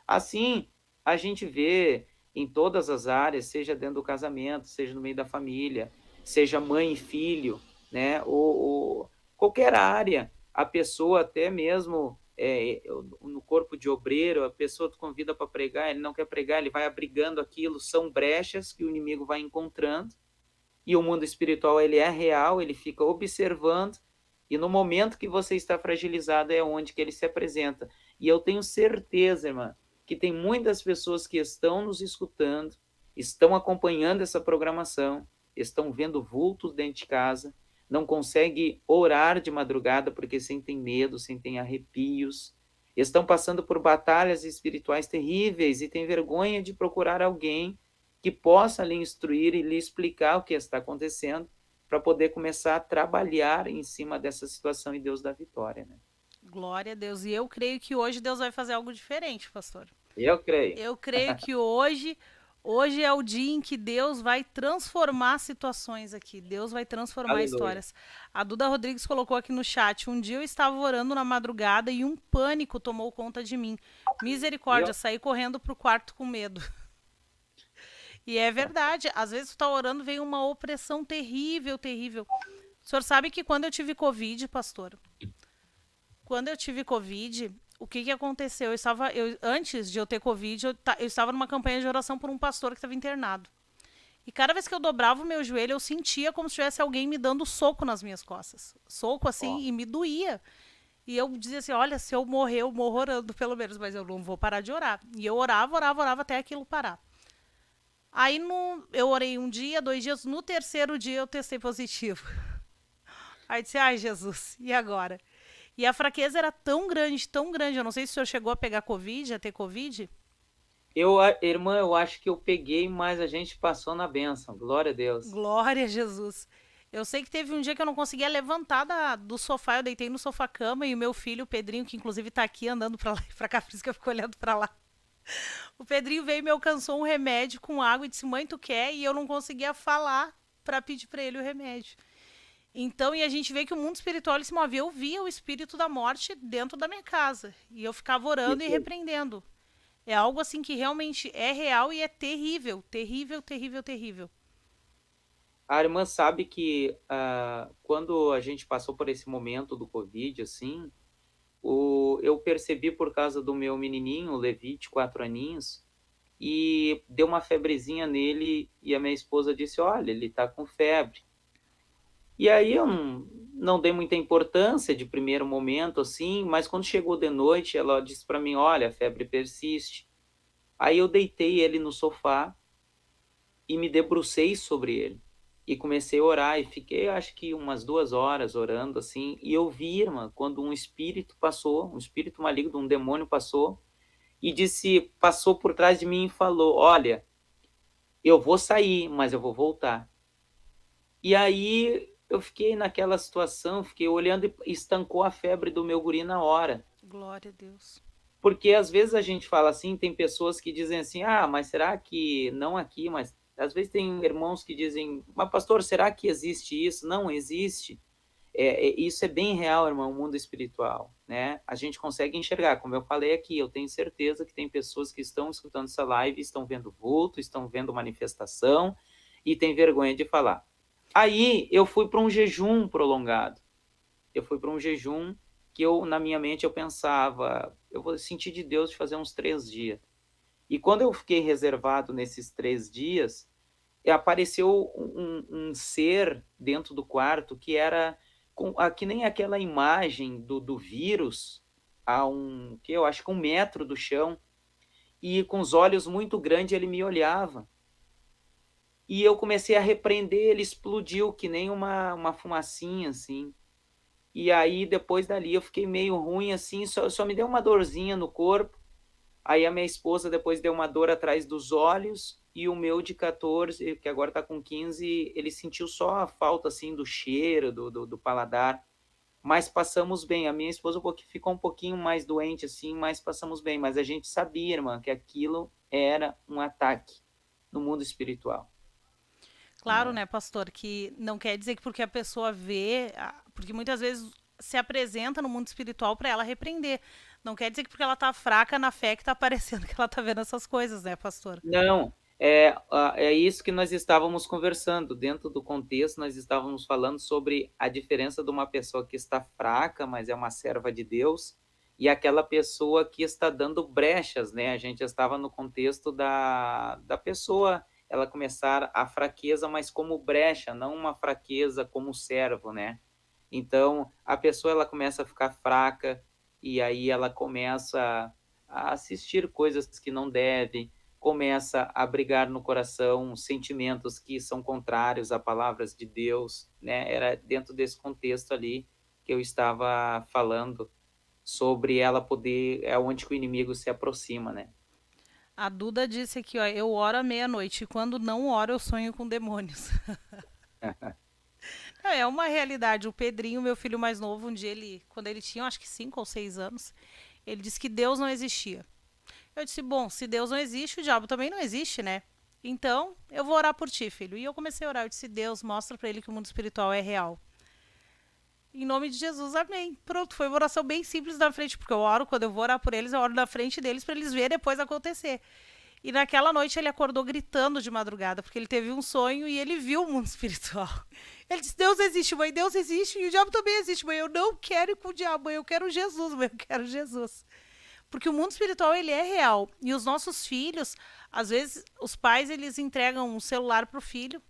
Assim, a gente vê em todas as áreas, seja dentro do casamento, seja no meio da família, seja mãe e filho, né? Ou qualquer área, a pessoa até mesmo no corpo de obreiro, a pessoa tu convida para pregar, ele não quer pregar, ele vai abrigando aquilo, são brechas que o inimigo vai encontrando, e o mundo espiritual ele é real, ele fica observando, e no momento que você está fragilizado é onde que ele se apresenta. E eu tenho certeza, irmã, que tem muitas pessoas que estão nos escutando, estão acompanhando essa programação, estão vendo vultos dentro de casa, não conseguem orar de madrugada porque sentem medo, sentem arrepios, estão passando por batalhas espirituais terríveis e têm vergonha de procurar alguém que possa lhe instruir e lhe explicar o que está acontecendo para poder começar a trabalhar em cima dessa situação e Deus dá vitória, né? Glória a Deus. E eu creio que hoje Deus vai fazer algo diferente, pastor. Eu creio. Eu creio que hoje é o dia em que Deus vai transformar situações aqui. Deus vai transformar Aleluia. histórias. A Duda Rodrigues colocou aqui no chat: um dia eu estava orando na madrugada e um pânico tomou conta de mim. Misericórdia, saí correndo pro quarto com medo. E é verdade, às vezes tu tá orando, vem uma opressão terrível, terrível. O senhor sabe que quando eu tive Covid, pastor, quando eu tive Covid, o que aconteceu? Antes de eu ter Covid, eu estava numa campanha de oração por um pastor que estava internado. E cada vez que eu dobrava o meu joelho, eu sentia como se tivesse alguém me dando soco nas minhas costas. Soco assim, e me doía. E eu dizia assim, olha, se eu morrer, eu morro orando pelo menos, mas eu não vou parar de orar. E eu orava até aquilo parar. Aí eu orei um dia, 2 dias, no terceiro dia eu testei positivo. Aí disse, ai Jesus, e agora? E a fraqueza era tão grande, eu não sei se o senhor chegou a pegar Covid, a ter Covid. Irmã, eu acho que eu peguei, mas a gente passou na bênção, glória a Deus. Glória a Jesus. Eu sei que teve um dia que eu não conseguia levantar do sofá, eu deitei no sofá-cama e o meu filho, o Pedrinho, que inclusive tá aqui andando pra lá e pra cá, por isso que eu fico olhando pra lá. O Pedrinho veio e me alcançou um remédio com água e disse, mãe, tu quer? E eu não conseguia falar para pedir para ele o remédio. Então, e a gente vê que o mundo espiritual ele se move. Eu via o espírito da morte dentro da minha casa. E eu ficava orando e repreendendo. É algo assim que realmente é real e é terrível. Terrível, terrível, terrível. A irmã sabe que quando a gente passou por esse momento do Covid, assim, eu percebi por causa do meu menininho, o Levi, de 4 aninhos, e deu uma febrezinha nele e a minha esposa disse, olha, ele tá com febre. E aí eu não dei muita importância de primeiro momento, assim, mas quando chegou de noite, ela disse para mim, olha, a febre persiste. Aí eu deitei ele no sofá e me debrucei sobre ele. E comecei a orar e fiquei, acho que umas 2 horas orando, assim, e eu vi, irmã, quando um espírito passou, um espírito maligno, um demônio passou, e passou por trás de mim e falou, olha, eu vou sair, mas eu vou voltar. E aí eu fiquei naquela situação, fiquei olhando e estancou a febre do meu guri na hora. Glória a Deus. Porque às vezes a gente fala assim, tem pessoas que dizem assim, mas será que não aqui, mas às vezes tem irmãos que dizem, mas pastor, será que existe isso? Não existe. Isso é bem real, irmão, o mundo espiritual, né? A gente consegue enxergar, como eu falei aqui, eu tenho certeza que tem pessoas que estão escutando essa live, estão vendo vulto, estão vendo manifestação e tem vergonha de falar. Aí eu fui para um jejum prolongado. Eu fui para um jejum que na minha mente eu pensava, eu vou sentir de Deus de fazer uns 3 dias. E quando eu fiquei reservado nesses 3 dias, apareceu um ser dentro do quarto que era que nem aquela imagem do vírus, que eu acho que 1 metro do chão, e com os olhos muito grandes ele me olhava. E eu comecei a repreender, ele explodiu que nem uma fumacinha, assim. E aí, depois dali, eu fiquei meio ruim, assim, só me deu uma dorzinha no corpo. Aí a minha esposa depois deu uma dor atrás dos olhos, e o meu de 14, que agora tá com 15, ele sentiu só a falta, assim, do cheiro, do paladar. Mas passamos bem. A minha esposa ficou um pouquinho mais doente, assim, mas passamos bem. Mas a gente sabia, irmã, que aquilo era um ataque no mundo espiritual. Claro, né, pastor, que não quer dizer que porque a pessoa vê, porque muitas vezes se apresenta no mundo espiritual para ela repreender. Não quer dizer que porque ela tá fraca na fé que tá aparecendo que ela tá vendo essas coisas, né, pastor? Não, é isso que nós estávamos conversando. Dentro do contexto, nós estávamos falando sobre a diferença de uma pessoa que está fraca, mas é uma serva de Deus, e aquela pessoa que está dando brechas, né? A gente estava no contexto da pessoa, ela começar a fraqueza, mas como brecha, não uma fraqueza como servo, né? Então, a pessoa ela começa a ficar fraca e aí ela começa a assistir coisas que não deve, começa a brigar no coração sentimentos que são contrários a palavras de Deus, né? Era dentro desse contexto ali que eu estava falando sobre ela poder, é onde que o inimigo se aproxima, né? A Duda disse aqui, ó, eu oro à meia-noite e quando não oro eu sonho com demônios. É uma realidade. O Pedrinho, meu filho mais novo, um dia quando ele tinha, acho que 5 ou 6 anos, ele disse que Deus não existia. Eu disse, bom, se Deus não existe, o diabo também não existe, né? Então, eu vou orar por ti, filho. E eu comecei a orar. Eu disse, Deus, mostra pra ele que o mundo espiritual é real. Em nome de Jesus, amém. Pronto, foi uma oração bem simples na frente, porque eu oro, quando eu vou orar por eles, eu oro na frente deles para eles verem depois acontecer. E naquela noite ele acordou gritando de madrugada, porque ele teve um sonho e ele viu o mundo espiritual. Ele disse, Deus existe, mãe, Deus existe, e o diabo também existe, mãe. Eu não quero ir com o diabo, mãe, eu quero Jesus, mãe, eu quero Jesus. Porque o mundo espiritual, ele é real. E os nossos filhos, às vezes, os pais, eles entregam um celular pro filho,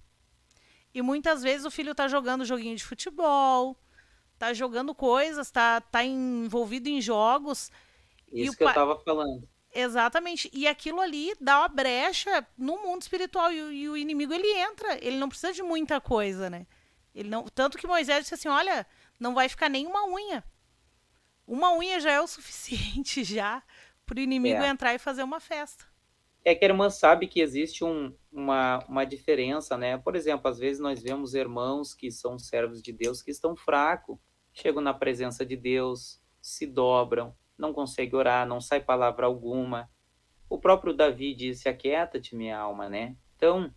e muitas vezes o filho tá jogando joguinho de futebol, tá jogando coisas, tá envolvido em jogos. E o Isso que eu pai. estava falando. Exatamente. E aquilo ali dá uma brecha no mundo espiritual. E o inimigo, ele entra. Ele não precisa de muita coisa, né? Ele não. Tanto que Moisés disse assim: olha, não vai ficar nem uma unha. Uma unha já é o suficiente já pro inimigo É. entrar e fazer uma festa. É que a irmã sabe que existe uma diferença, né? Por exemplo, às vezes nós vemos irmãos que são servos de Deus que estão fracos, chegam na presença de Deus, se dobram, não conseguem orar, não sai palavra alguma. O próprio Davi disse: aquieta-te, minha alma, né? Então,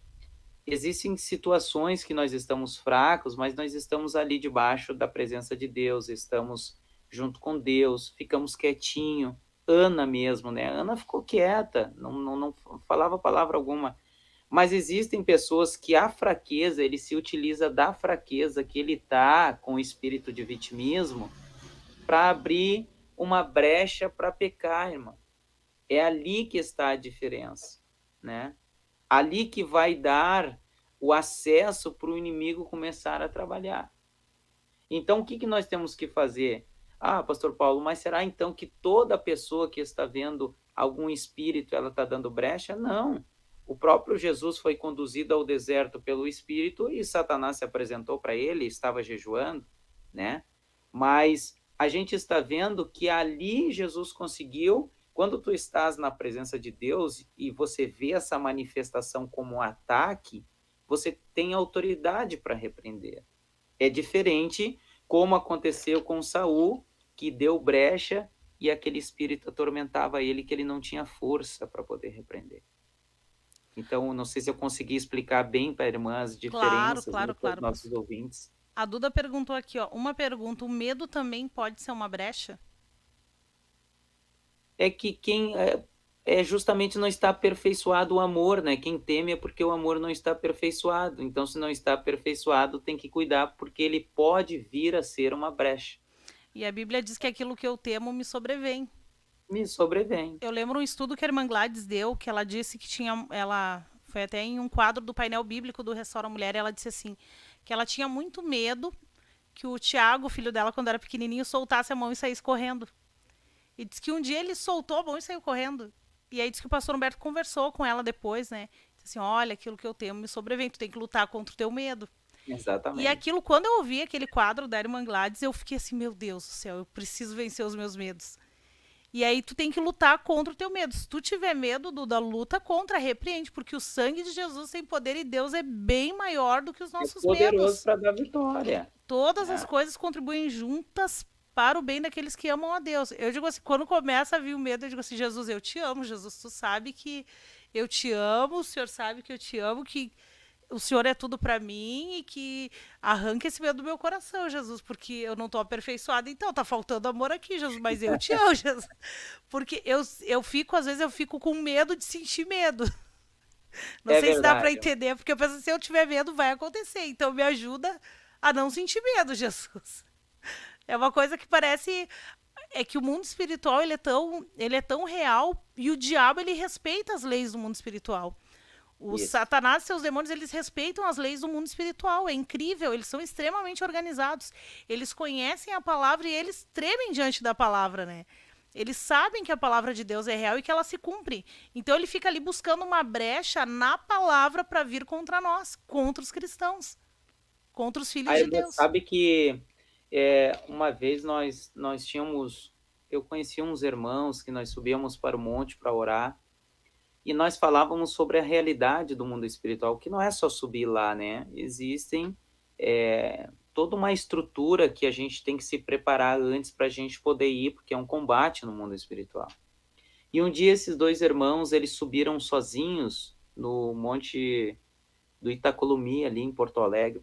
existem situações que nós estamos fracos, mas nós estamos ali debaixo da presença de Deus, estamos junto com Deus, ficamos quietinho. Ana mesmo, né? Ana ficou quieta, não falava palavra alguma. Mas existem pessoas que a fraqueza, ele se utiliza da fraqueza que ele tá com o espírito de vitimismo para abrir uma brecha para pecar, irmão. É ali que está a diferença, né? Ali que vai dar o acesso para o inimigo começar a trabalhar. Então, o que nós temos que fazer? Ah, pastor Paulo, mas será então que toda pessoa que está vendo algum espírito, ela está dando brecha? Não. O próprio Jesus foi conduzido ao deserto pelo espírito e Satanás se apresentou para ele, estava jejuando, né? Mas a gente está vendo que ali Jesus conseguiu, quando tu estás na presença de Deus e você vê essa manifestação como um ataque, você tem autoridade para repreender. É diferente como aconteceu com Saul, que deu brecha e aquele espírito atormentava ele, que ele não tinha força para poder repreender. Então, não sei se eu consegui explicar bem para a irmã as diferenças, Claro, para os claro. nossos ouvintes. A Duda perguntou aqui, ó, uma pergunta, o medo também pode ser uma brecha? É que quem é justamente não está aperfeiçoado o amor, né? Quem teme é porque o amor não está aperfeiçoado. Então, se não está aperfeiçoado, tem que cuidar, porque ele pode vir a ser uma brecha. E a Bíblia diz que aquilo que eu temo me sobrevém. Me sobrevém. Eu lembro um estudo que a irmã Gladys deu, que ela disse que ela foi até em um quadro do painel bíblico do Restaura Mulher, e ela disse assim, que ela tinha muito medo que o Tiago, filho dela, quando era pequenininho, soltasse a mão e saísse correndo. E disse que um dia ele soltou a mão e saiu correndo. E aí disse que o pastor Humberto conversou com ela depois, né? Disse assim, olha, aquilo que eu temo me sobrevém, tu tem que lutar contra o teu medo. Exatamente. E aquilo, quando eu ouvi aquele quadro da irmã Gladys, eu fiquei assim, meu Deus do céu, eu preciso vencer os meus medos. E aí tu tem que lutar contra o teu medo. Se tu tiver medo, Duda, luta contra, repreende, porque o sangue de Jesus tem poder e Deus é bem maior do que os nossos é poderoso medos. para dar vitória. Todas as coisas contribuem juntas para o bem daqueles que amam a Deus. Eu digo assim, quando começa a vir o medo, eu digo assim, Jesus, eu te amo, Jesus, tu sabe que eu te amo, o Senhor sabe que eu te amo, que o Senhor é tudo para mim e que arranca esse medo do meu coração, Jesus, porque eu não tô aperfeiçoada, então tá faltando amor aqui, Jesus, mas eu te amo, Jesus. Porque eu fico, às vezes eu fico com medo de sentir medo. Não sei se dá para entender, porque eu penso, se eu tiver medo, vai acontecer. Então me ajuda a não sentir medo, Jesus. É uma coisa que parece... é que o mundo espiritual ele é tão real e o diabo ele respeita as leis do mundo espiritual. O Isso. Satanás e seus demônios, eles respeitam as leis do mundo espiritual. É incrível, eles são extremamente organizados. Eles conhecem a palavra e eles tremem diante da palavra, né? Eles sabem que a palavra de Deus é real e que ela se cumpre. Então ele fica ali buscando uma brecha na palavra para vir contra nós, contra os cristãos, contra os filhos A de irmã Deus. sabe que uma vez nós tínhamos, eu conheci uns irmãos que nós subíamos para o monte para orar, e nós falávamos sobre a realidade do mundo espiritual, que não é só subir lá, né? Existem toda uma estrutura que a gente tem que se preparar antes para a gente poder ir, porque é um combate no mundo espiritual. E um dia esses dois irmãos, eles subiram sozinhos no monte do Itacolumi, ali em Porto Alegre,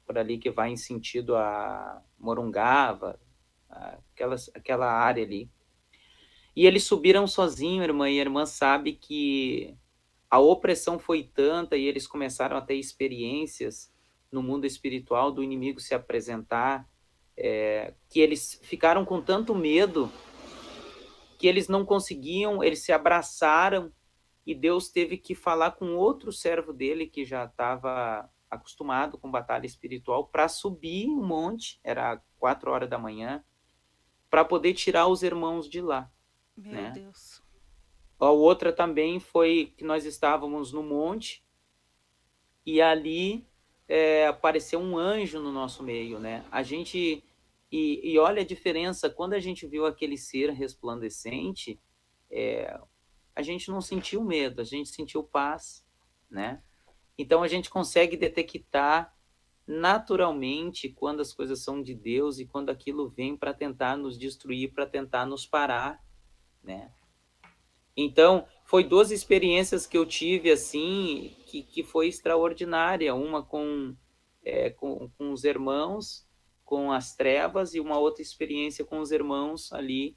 por ali que vai em sentido a Morungava, aquela área ali. E eles subiram sozinhos, irmã, e a irmã sabe que a opressão foi tanta e eles começaram a ter experiências no mundo espiritual do inimigo se apresentar, que eles ficaram com tanto medo que eles não conseguiam, eles se abraçaram e Deus teve que falar com outro servo dele que já estava acostumado com batalha espiritual para subir um monte, era 4 horas da manhã, para poder tirar os irmãos de lá. Meu Né? Deus. A outra também foi que nós estávamos no monte e ali apareceu um anjo no nosso meio, né? A gente e olha a diferença, quando a gente viu aquele ser resplandecente, a gente não sentiu medo, a gente sentiu paz, né? Então a gente consegue detectar naturalmente quando as coisas são de Deus e quando aquilo vem para tentar nos destruir, para tentar nos parar, né? Então, foi 2 experiências que eu tive, assim, que foi extraordinária. Uma com os irmãos, com as trevas, e uma outra experiência com os irmãos ali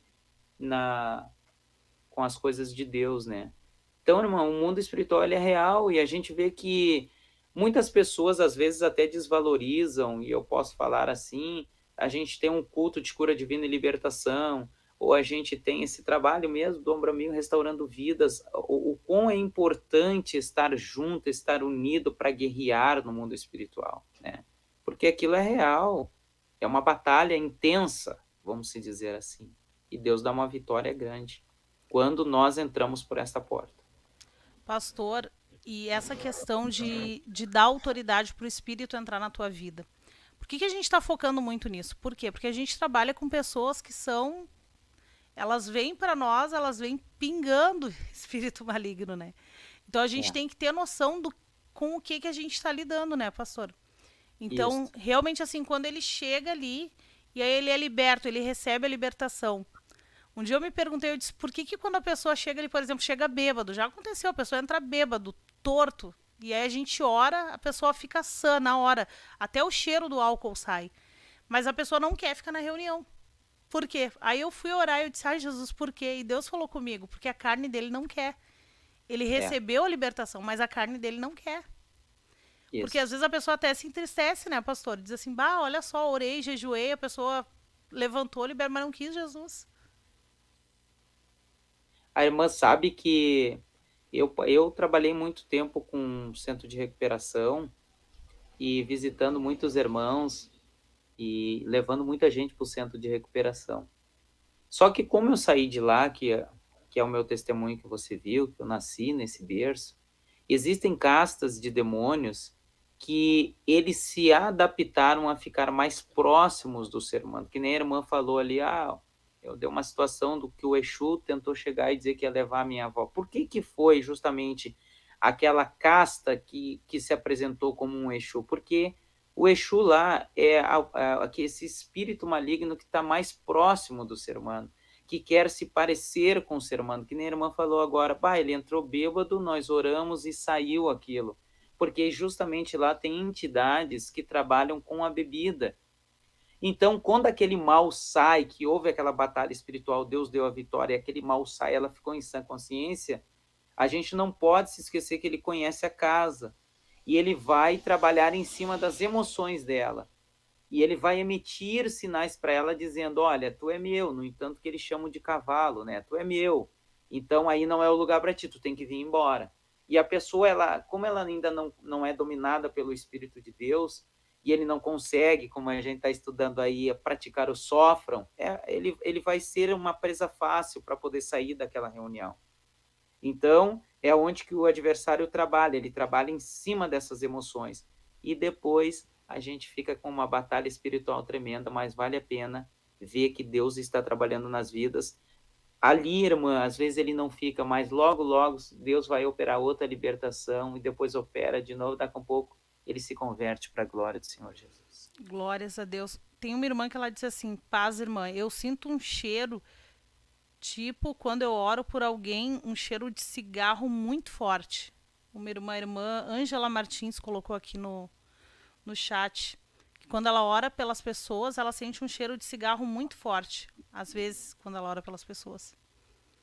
com as coisas de Deus, né? Então, irmão, o mundo espiritual ele é real e a gente vê que muitas pessoas, às vezes, até desvalorizam, e eu posso falar assim, a gente tem um culto de cura divina e libertação, ou a gente tem esse trabalho mesmo do Ombro Amigo restaurando vidas, o quão é importante estar junto, estar unido para guerrear no mundo espiritual, né? Porque aquilo é real, é uma batalha intensa, vamos se dizer assim, e Deus dá uma vitória grande quando nós entramos por esta porta. Pastor, e essa questão de dar autoridade para o Espírito entrar na tua vida. Por que a gente está focando muito nisso? Por quê? Porque a gente trabalha com pessoas que são... Elas vêm para nós, elas vêm pingando espírito maligno, né? Então a gente tem que ter noção com o que a gente está lidando, né, pastor? Então, Isso. realmente assim, quando ele chega ali, e aí ele é liberto, ele recebe a libertação. Um dia eu me perguntei, eu disse, por que quando a pessoa chega ali, por exemplo, chega bêbado? Já aconteceu, a pessoa entra bêbado, torto, e aí a gente ora, a pessoa fica sã na hora. Até o cheiro do álcool sai. Mas a pessoa não quer ficar na reunião. Por quê? Aí eu fui orar e eu disse, ai Jesus, por quê? E Deus falou comigo, porque a carne dele não quer. Ele recebeu a libertação, mas a carne dele não quer. Isso. Porque às vezes a pessoa até se entristece, né, pastor? Diz assim, bah, olha só, orei, jejuei, a pessoa levantou, liberou, mas não quis Jesus. A irmã sabe que eu trabalhei muito tempo com um centro de recuperação e visitando muitos irmãos e levando muita gente para o centro de recuperação. Só que como eu saí de lá, que é o meu testemunho que você viu, que eu nasci nesse berço, existem castas de demônios que eles se adaptaram a ficar mais próximos do ser humano. Que nem a irmã falou ali, eu dei uma situação do que o Exu tentou chegar e dizer que ia levar a minha avó. Por que foi justamente aquela casta que se apresentou como um Exu? Porque o Exu lá é esse espírito maligno que está mais próximo do ser humano, que quer se parecer com o ser humano, que nem a irmã falou agora, ele entrou bêbado, nós oramos e saiu aquilo. Porque justamente lá tem entidades que trabalham com a bebida. Então, quando aquele mal sai, que houve aquela batalha espiritual, Deus deu a vitória, e aquele mal sai, ela ficou em sã consciência, a gente não pode se esquecer que ele conhece a casa. E ele vai trabalhar em cima das emoções dela. e ele vai emitir sinais para ela dizendo, olha, tu é meu, no entanto que eles chamam de cavalo, né? Tu é meu, então aí não é o lugar para ti, tu tem que vir embora. E a pessoa, como ela ainda não é dominada pelo Espírito de Deus, e ele não consegue, como a gente está estudando aí, praticar o sofram, ele vai ser uma presa fácil para poder sair daquela reunião. Então, é onde que o adversário trabalha, ele trabalha em cima dessas emoções. E depois a gente fica com uma batalha espiritual tremenda, mas vale a pena ver que Deus está trabalhando nas vidas. Ali, irmã, às vezes ele não fica, mas logo, logo Deus vai operar outra libertação e depois opera de novo, daqui a um pouco ele se converte para a glória do Senhor Jesus. Glórias a Deus. Tem uma irmã que ela disse assim, paz, irmã, eu sinto um cheiro, tipo, quando eu oro por alguém, um cheiro de cigarro muito forte. Uma irmã, a irmã Ângela Martins, colocou aqui no chat, que quando ela ora pelas pessoas, ela sente um cheiro de cigarro muito forte, às vezes, quando ela ora pelas pessoas.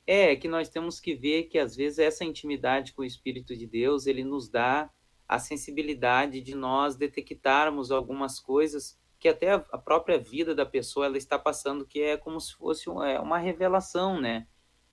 É que nós temos que ver que, às vezes, essa intimidade com o Espírito de Deus, ele nos dá a sensibilidade de nós detectarmos algumas coisas que até a própria vida da pessoa ela está passando, que é como se fosse uma revelação, né?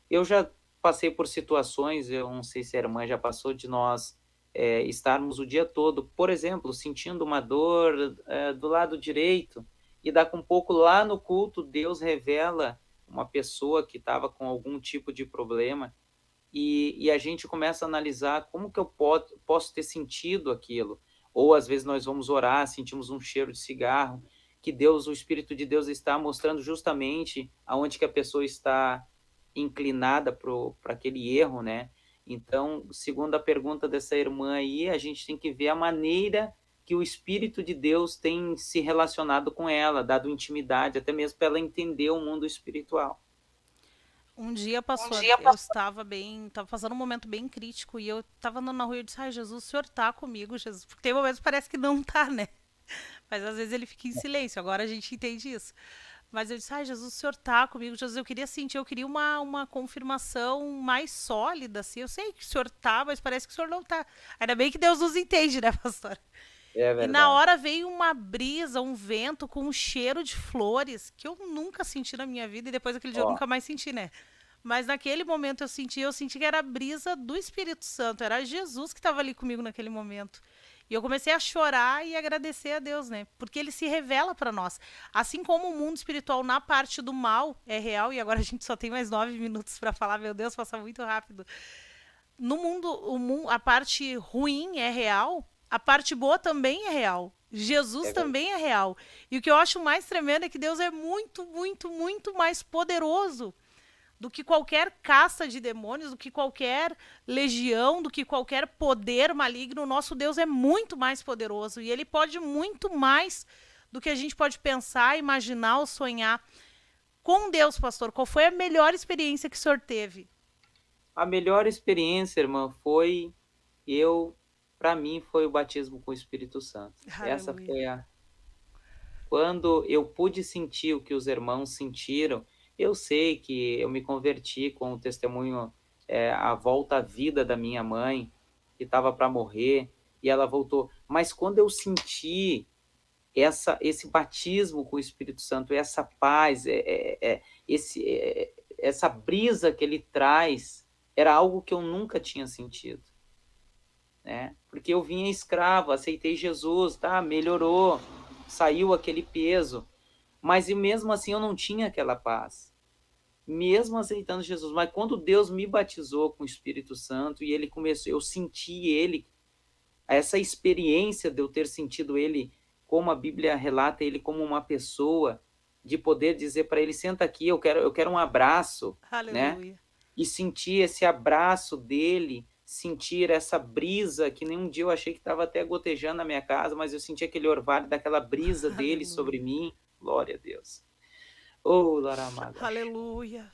Eu já passei por situações, eu não sei se a irmã já passou, de nós estarmos o dia todo, por exemplo, sentindo uma dor do lado direito, e daqui um pouco lá no culto, Deus revela uma pessoa que estava com algum tipo de problema, e a gente começa a analisar como que eu posso ter sentido aquilo. Ou às vezes nós vamos orar, sentimos um cheiro de cigarro, que Deus, o Espírito de Deus está mostrando justamente aonde que a pessoa está inclinada para aquele erro, né? Então, segundo a pergunta dessa irmã aí, a gente tem que ver a maneira que o Espírito de Deus tem se relacionado com ela, dado intimidade, até mesmo para ela entender o mundo espiritual. Um dia, pastor, eu estava passando um momento bem crítico e eu estava andando na rua e eu disse, ai, Jesus, o senhor tá comigo, Jesus. Porque tem momentos que parece que não tá, né? Mas às vezes ele fica em silêncio, agora a gente entende isso. Mas eu disse, ai, Jesus, o senhor tá comigo, Jesus, eu queria uma confirmação mais sólida, assim. Eu sei que o senhor tá, mas parece que o senhor não tá. Ainda bem que Deus nos entende, né, pastor? É E na verdade. hora veio uma brisa, um vento com um cheiro de flores que eu nunca senti na minha vida e depois daquele dia eu Ó, nunca mais senti, né? Mas naquele momento eu senti que era a brisa do Espírito Santo, era Jesus que estava ali comigo naquele momento. E eu comecei a chorar e agradecer a Deus, né? Porque ele se revela para nós. Assim como o mundo espiritual na parte do mal é real, e agora a gente só tem mais 9 minutos para falar, meu Deus, passa muito rápido. No mundo, a parte ruim é real, a parte boa também é real. Jesus é verdade. também é real. E o que eu acho mais tremendo é que Deus é muito, muito, muito mais poderoso do que qualquer casta de demônios, do que qualquer legião, do que qualquer poder maligno. O nosso Deus é muito mais poderoso e ele pode muito mais do que a gente pode pensar, imaginar ou sonhar. Com Deus, pastor, qual foi a melhor experiência que o senhor teve? A melhor experiência, irmã, para mim, foi o batismo com o Espírito Santo. Essa Aleluia. foi quando eu pude sentir o que os irmãos sentiram. Eu sei que eu me converti com o testemunho, a volta à vida da minha mãe, que estava para morrer, e ela voltou. Mas quando eu senti esse batismo com o Espírito Santo, essa paz, essa brisa que ele traz, era algo que eu nunca tinha sentido, né? Porque eu vinha escravo, aceitei Jesus, tá? Melhorou, saiu aquele peso, mas e mesmo assim eu não tinha aquela paz, mesmo aceitando Jesus. Mas quando Deus me batizou com o Espírito Santo e ele começou, eu senti ele, essa experiência de eu ter sentido ele, como a Bíblia relata ele como uma pessoa, de poder dizer para ele, senta aqui, eu quero um abraço, né? Aleluia. E sentir esse abraço dele, sentir essa brisa, que nem um dia eu achei que estava até gotejando na minha casa, mas eu senti aquele orvalho daquela brisa dele sobre Aleluia. mim. Glória a Deus. Oh, Laramada. Aleluia.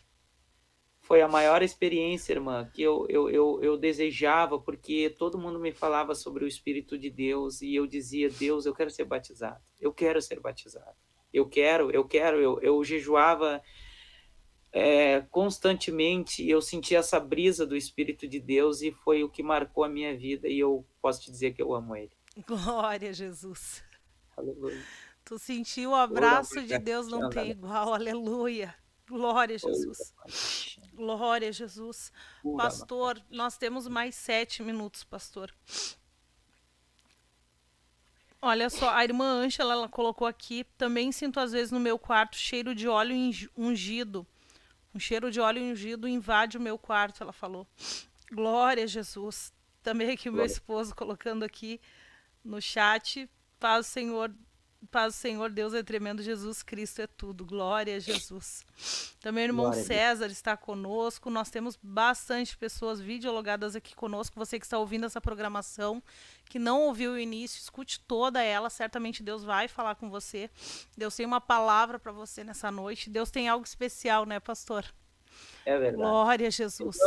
Foi a maior experiência, irmã, que eu desejava, porque todo mundo me falava sobre o Espírito de Deus, e eu dizia, Deus, eu quero ser batizado, eu quero ser batizado, eu jejuava constantemente, eu sentia essa brisa do Espírito de Deus, e foi o que marcou a minha vida, e eu posso te dizer que eu amo ele. Glória a Jesus. Aleluia. Tu sentiu o abraço de Deus, não tem igual. Aleluia. Glória a Jesus. Glória a Jesus. Pastor, nós temos mais 7 minutos, pastor. Olha só, a irmã Ângela, ela colocou aqui, também sinto às vezes no meu quarto cheiro de óleo ungido. Um cheiro de óleo ungido invade o meu quarto, ela falou. Glória a Jesus. Também aqui o meu esposo colocando aqui no chat. Paz, Senhor, Deus é tremendo, Jesus Cristo é tudo. Glória a Jesus. Também o irmão César está conosco. Nós temos bastante pessoas videologadas aqui conosco. Você que está ouvindo essa programação, que não ouviu o início, escute toda ela. Certamente Deus vai falar com você. Deus tem uma palavra para você nessa noite. Deus tem algo especial, né, pastor? É verdade. Glória a Jesus.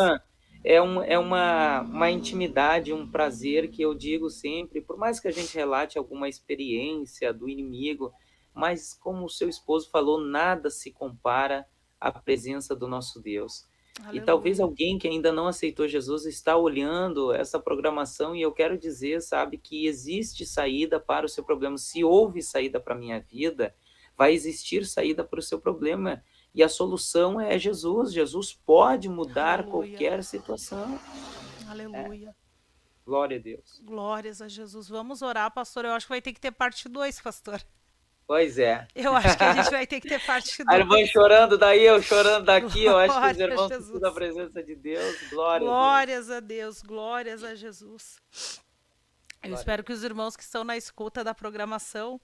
É uma intimidade, um prazer que eu digo sempre, por mais que a gente relate alguma experiência do inimigo, mas como o seu esposo falou, nada se compara à presença do nosso Deus. Aleluia. E talvez alguém que ainda não aceitou Jesus está olhando essa programação e eu quero dizer, sabe, que existe saída para o seu problema. Se houve saída para a minha vida, vai existir saída para o seu problema. E a solução é Jesus. Jesus pode mudar qualquer situação. Aleluia. Glória a Deus. Glórias a Jesus. Vamos orar, pastor. Eu acho que vai ter que ter parte 2, pastor. Pois é. Eu acho que a gente vai ter que ter parte 2. A irmã chorando daí, eu chorando daqui. Eu acho que os irmãos precisam da presença de Deus. Glórias a Deus. Glórias a Jesus. Eu espero que os irmãos que estão na escuta da programação,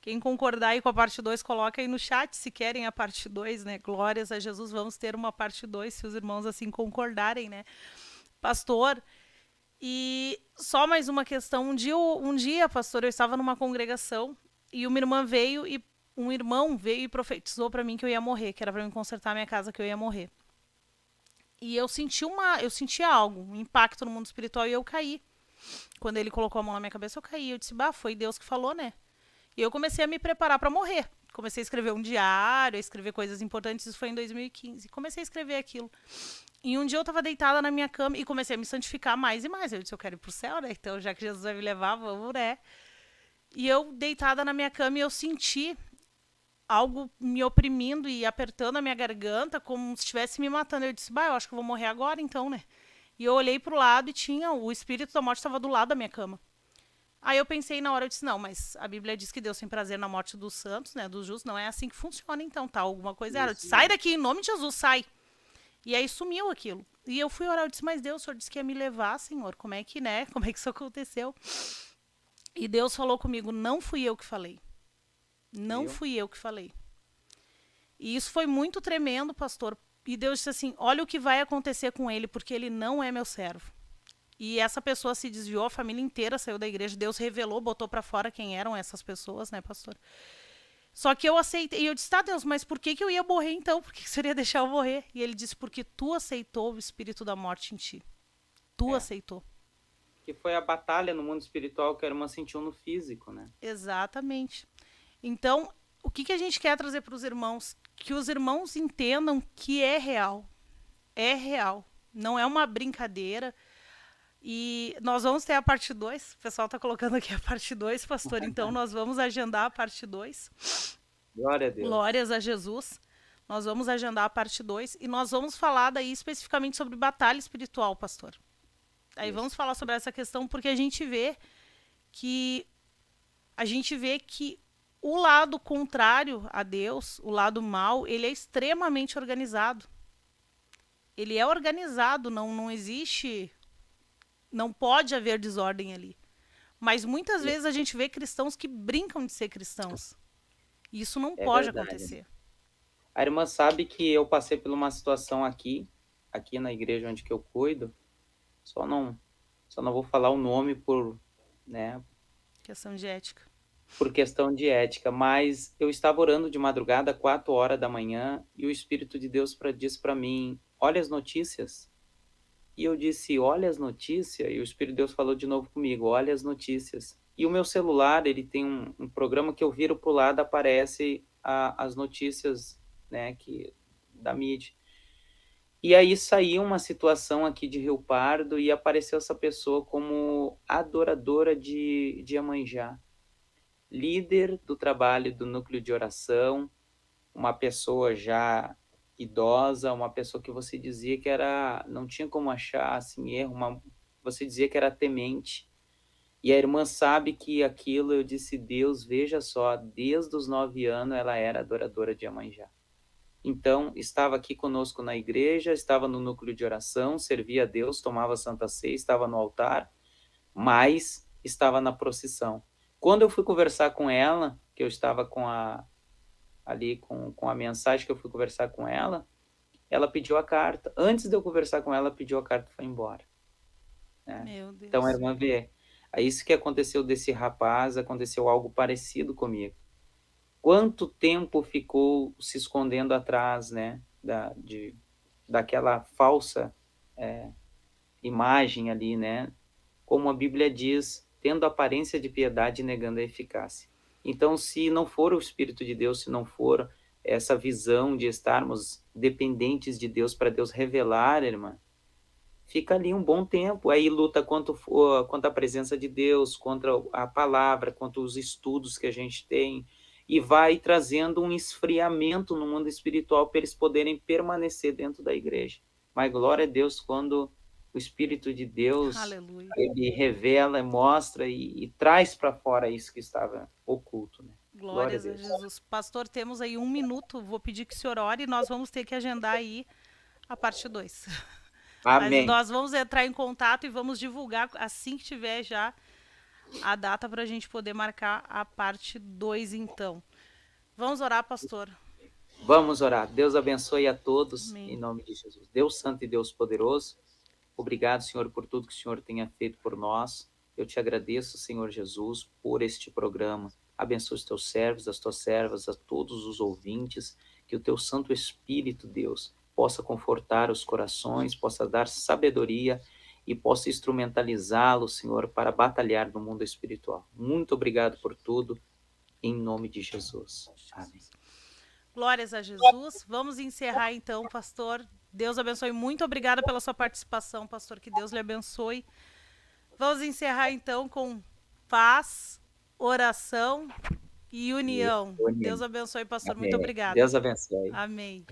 quem concordar aí com a parte 2, coloca aí no chat se querem a parte 2, né? Glórias a Jesus, vamos ter uma parte 2 se os irmãos assim concordarem, né? Pastor, e só mais uma questão. Um dia, pastor, eu estava numa congregação e uma irmã veio e um irmão veio e profetizou para mim que eu ia morrer, que era para mim consertar a minha casa, que eu ia morrer. E eu senti algo, um impacto no mundo espiritual e eu caí. Quando ele colocou a mão na minha cabeça, eu caí. Eu disse, foi Deus que falou, né? E eu comecei a me preparar para morrer. Comecei a escrever um diário, a escrever coisas importantes. Isso foi em 2015. Comecei a escrever aquilo. E um dia eu estava deitada na minha cama e comecei a me santificar mais e mais. Eu disse, eu quero ir pro céu, né? Então, já que Jesus vai me levar, vamos, né? E eu, deitada na minha cama, eu senti algo me oprimindo e apertando a minha garganta, como se estivesse me matando. Eu disse, eu acho que eu vou morrer agora, então, né? E eu olhei pro lado e tinha o espírito da morte estava do lado da minha cama. Aí eu pensei na hora, eu disse, não, mas a Bíblia diz que Deus tem prazer na morte dos santos, né, dos justos, não é assim que funciona, então, tá, alguma coisa errada. Eu disse, sai daqui, em nome de Jesus, sai. E aí sumiu aquilo. E eu fui orar, eu disse, mas Deus, o Senhor disse que ia me levar, Senhor, como é que, né, como é que isso aconteceu? E Deus falou comigo, não fui eu que falei. Não fui eu que falei. E isso foi muito tremendo, pastor. E Deus disse assim, olha o que vai acontecer com ele, porque ele não é meu servo. E essa pessoa se desviou, a família inteira saiu da igreja. Deus revelou, botou para fora quem eram essas pessoas, né, pastor? Só que eu aceitei. E eu disse, tá, Deus, mas por que eu ia morrer então? Por que você iria deixar eu morrer? E ele disse, porque tu aceitou o espírito da morte em ti. Tu aceitou. Que foi a batalha no mundo espiritual que a irmã sentiu no físico, né? Exatamente. Então, o que a gente quer trazer para os irmãos? Que os irmãos entendam que é real. É real. Não é uma brincadeira. E nós vamos ter a parte 2. O pessoal está colocando aqui a parte 2, pastor. Então, nós vamos agendar a parte 2. Glória a Deus. Glórias a Jesus. Nós vamos agendar a parte 2. E nós vamos falar daí especificamente sobre batalha espiritual, pastor. Aí vamos falar sobre essa questão porque a gente vê que o lado contrário a Deus, o lado mau, ele é extremamente organizado. Ele é organizado, não existe... Não pode haver desordem ali. Mas muitas vezes a gente vê cristãos que brincam de ser cristãos. Isso não pode acontecer. A irmã sabe que eu passei por uma situação aqui na igreja onde que eu cuido. Só não vou falar o nome por, né? Questão de ética. Por questão de ética. Mas eu estava orando de madrugada, 4 horas da manhã, e o Espírito de Deus disse para mim, olha as notícias. E eu disse, olha as notícias, e o Espírito de Deus falou de novo comigo, olha as notícias. E o meu celular, ele tem um programa que eu viro pro lado, aparece as notícias, né, da mídia. E aí saiu uma situação aqui de Rio Pardo e apareceu essa pessoa como adoradora de Iemanjá. líder do trabalho do núcleo de oração, uma pessoa já idosa, uma pessoa que você dizia que era, não tinha como achar assim erro, você dizia que era temente. E a irmã sabe que aquilo, eu disse, Deus, veja só, desde os 9 anos ela era adoradora de Iemanjá. Então, estava aqui conosco na igreja, estava no núcleo de oração, servia a Deus, tomava Santa Ceia, estava no altar, mas estava na procissão. Quando eu fui conversar com ela, que eu estava ali com a mensagem que eu fui conversar com ela pediu a carta. Antes de eu conversar com ela pediu a carta e foi embora. Né? Meu Deus. Então a irmã vê, é isso que aconteceu desse rapaz, aconteceu algo parecido comigo. Quanto tempo ficou se escondendo atrás, né, daquela falsa imagem ali, né? Como a Bíblia diz, tendo aparência de piedade e negando a eficácia. Então, se não for o Espírito de Deus, se não for essa visão de estarmos dependentes de Deus para Deus revelar, irmã, fica ali um bom tempo. Aí luta contra a presença de Deus, contra a palavra, contra os estudos que a gente tem, e vai trazendo um esfriamento no mundo espiritual para eles poderem permanecer dentro da igreja. Mas glória a Deus quando o Espírito de Deus, Aleluia. ele revela, mostra e traz para fora isso que estava oculto, né? Glórias a Jesus. Pastor, temos aí 1 minuto. Vou pedir que o senhor ore e nós vamos ter que agendar aí a parte 2. Amém. Mas nós vamos entrar em contato e vamos divulgar assim que tiver já a data para a gente poder marcar a parte 2, então. Vamos orar, pastor. Vamos orar. Deus abençoe a todos, Amém. em nome de Jesus. Deus Santo e Deus Poderoso, obrigado, Senhor, por tudo que o Senhor tenha feito por nós. Eu te agradeço, Senhor Jesus, por este programa. Abençoe os teus servos, as tuas servas, a todos os ouvintes, que o teu Santo Espírito, Deus, possa confortar os corações, possa dar sabedoria e possa instrumentalizá-lo, Senhor, para batalhar no mundo espiritual. Muito obrigado por tudo, em nome de Jesus. Amém. Glórias a Jesus. Vamos encerrar então, pastor. Deus abençoe. Muito obrigada pela sua participação, pastor. Que Deus lhe abençoe. Vamos encerrar então com paz, oração e união. Deus abençoe, pastor. Amém. Muito obrigada. Deus abençoe. Amém.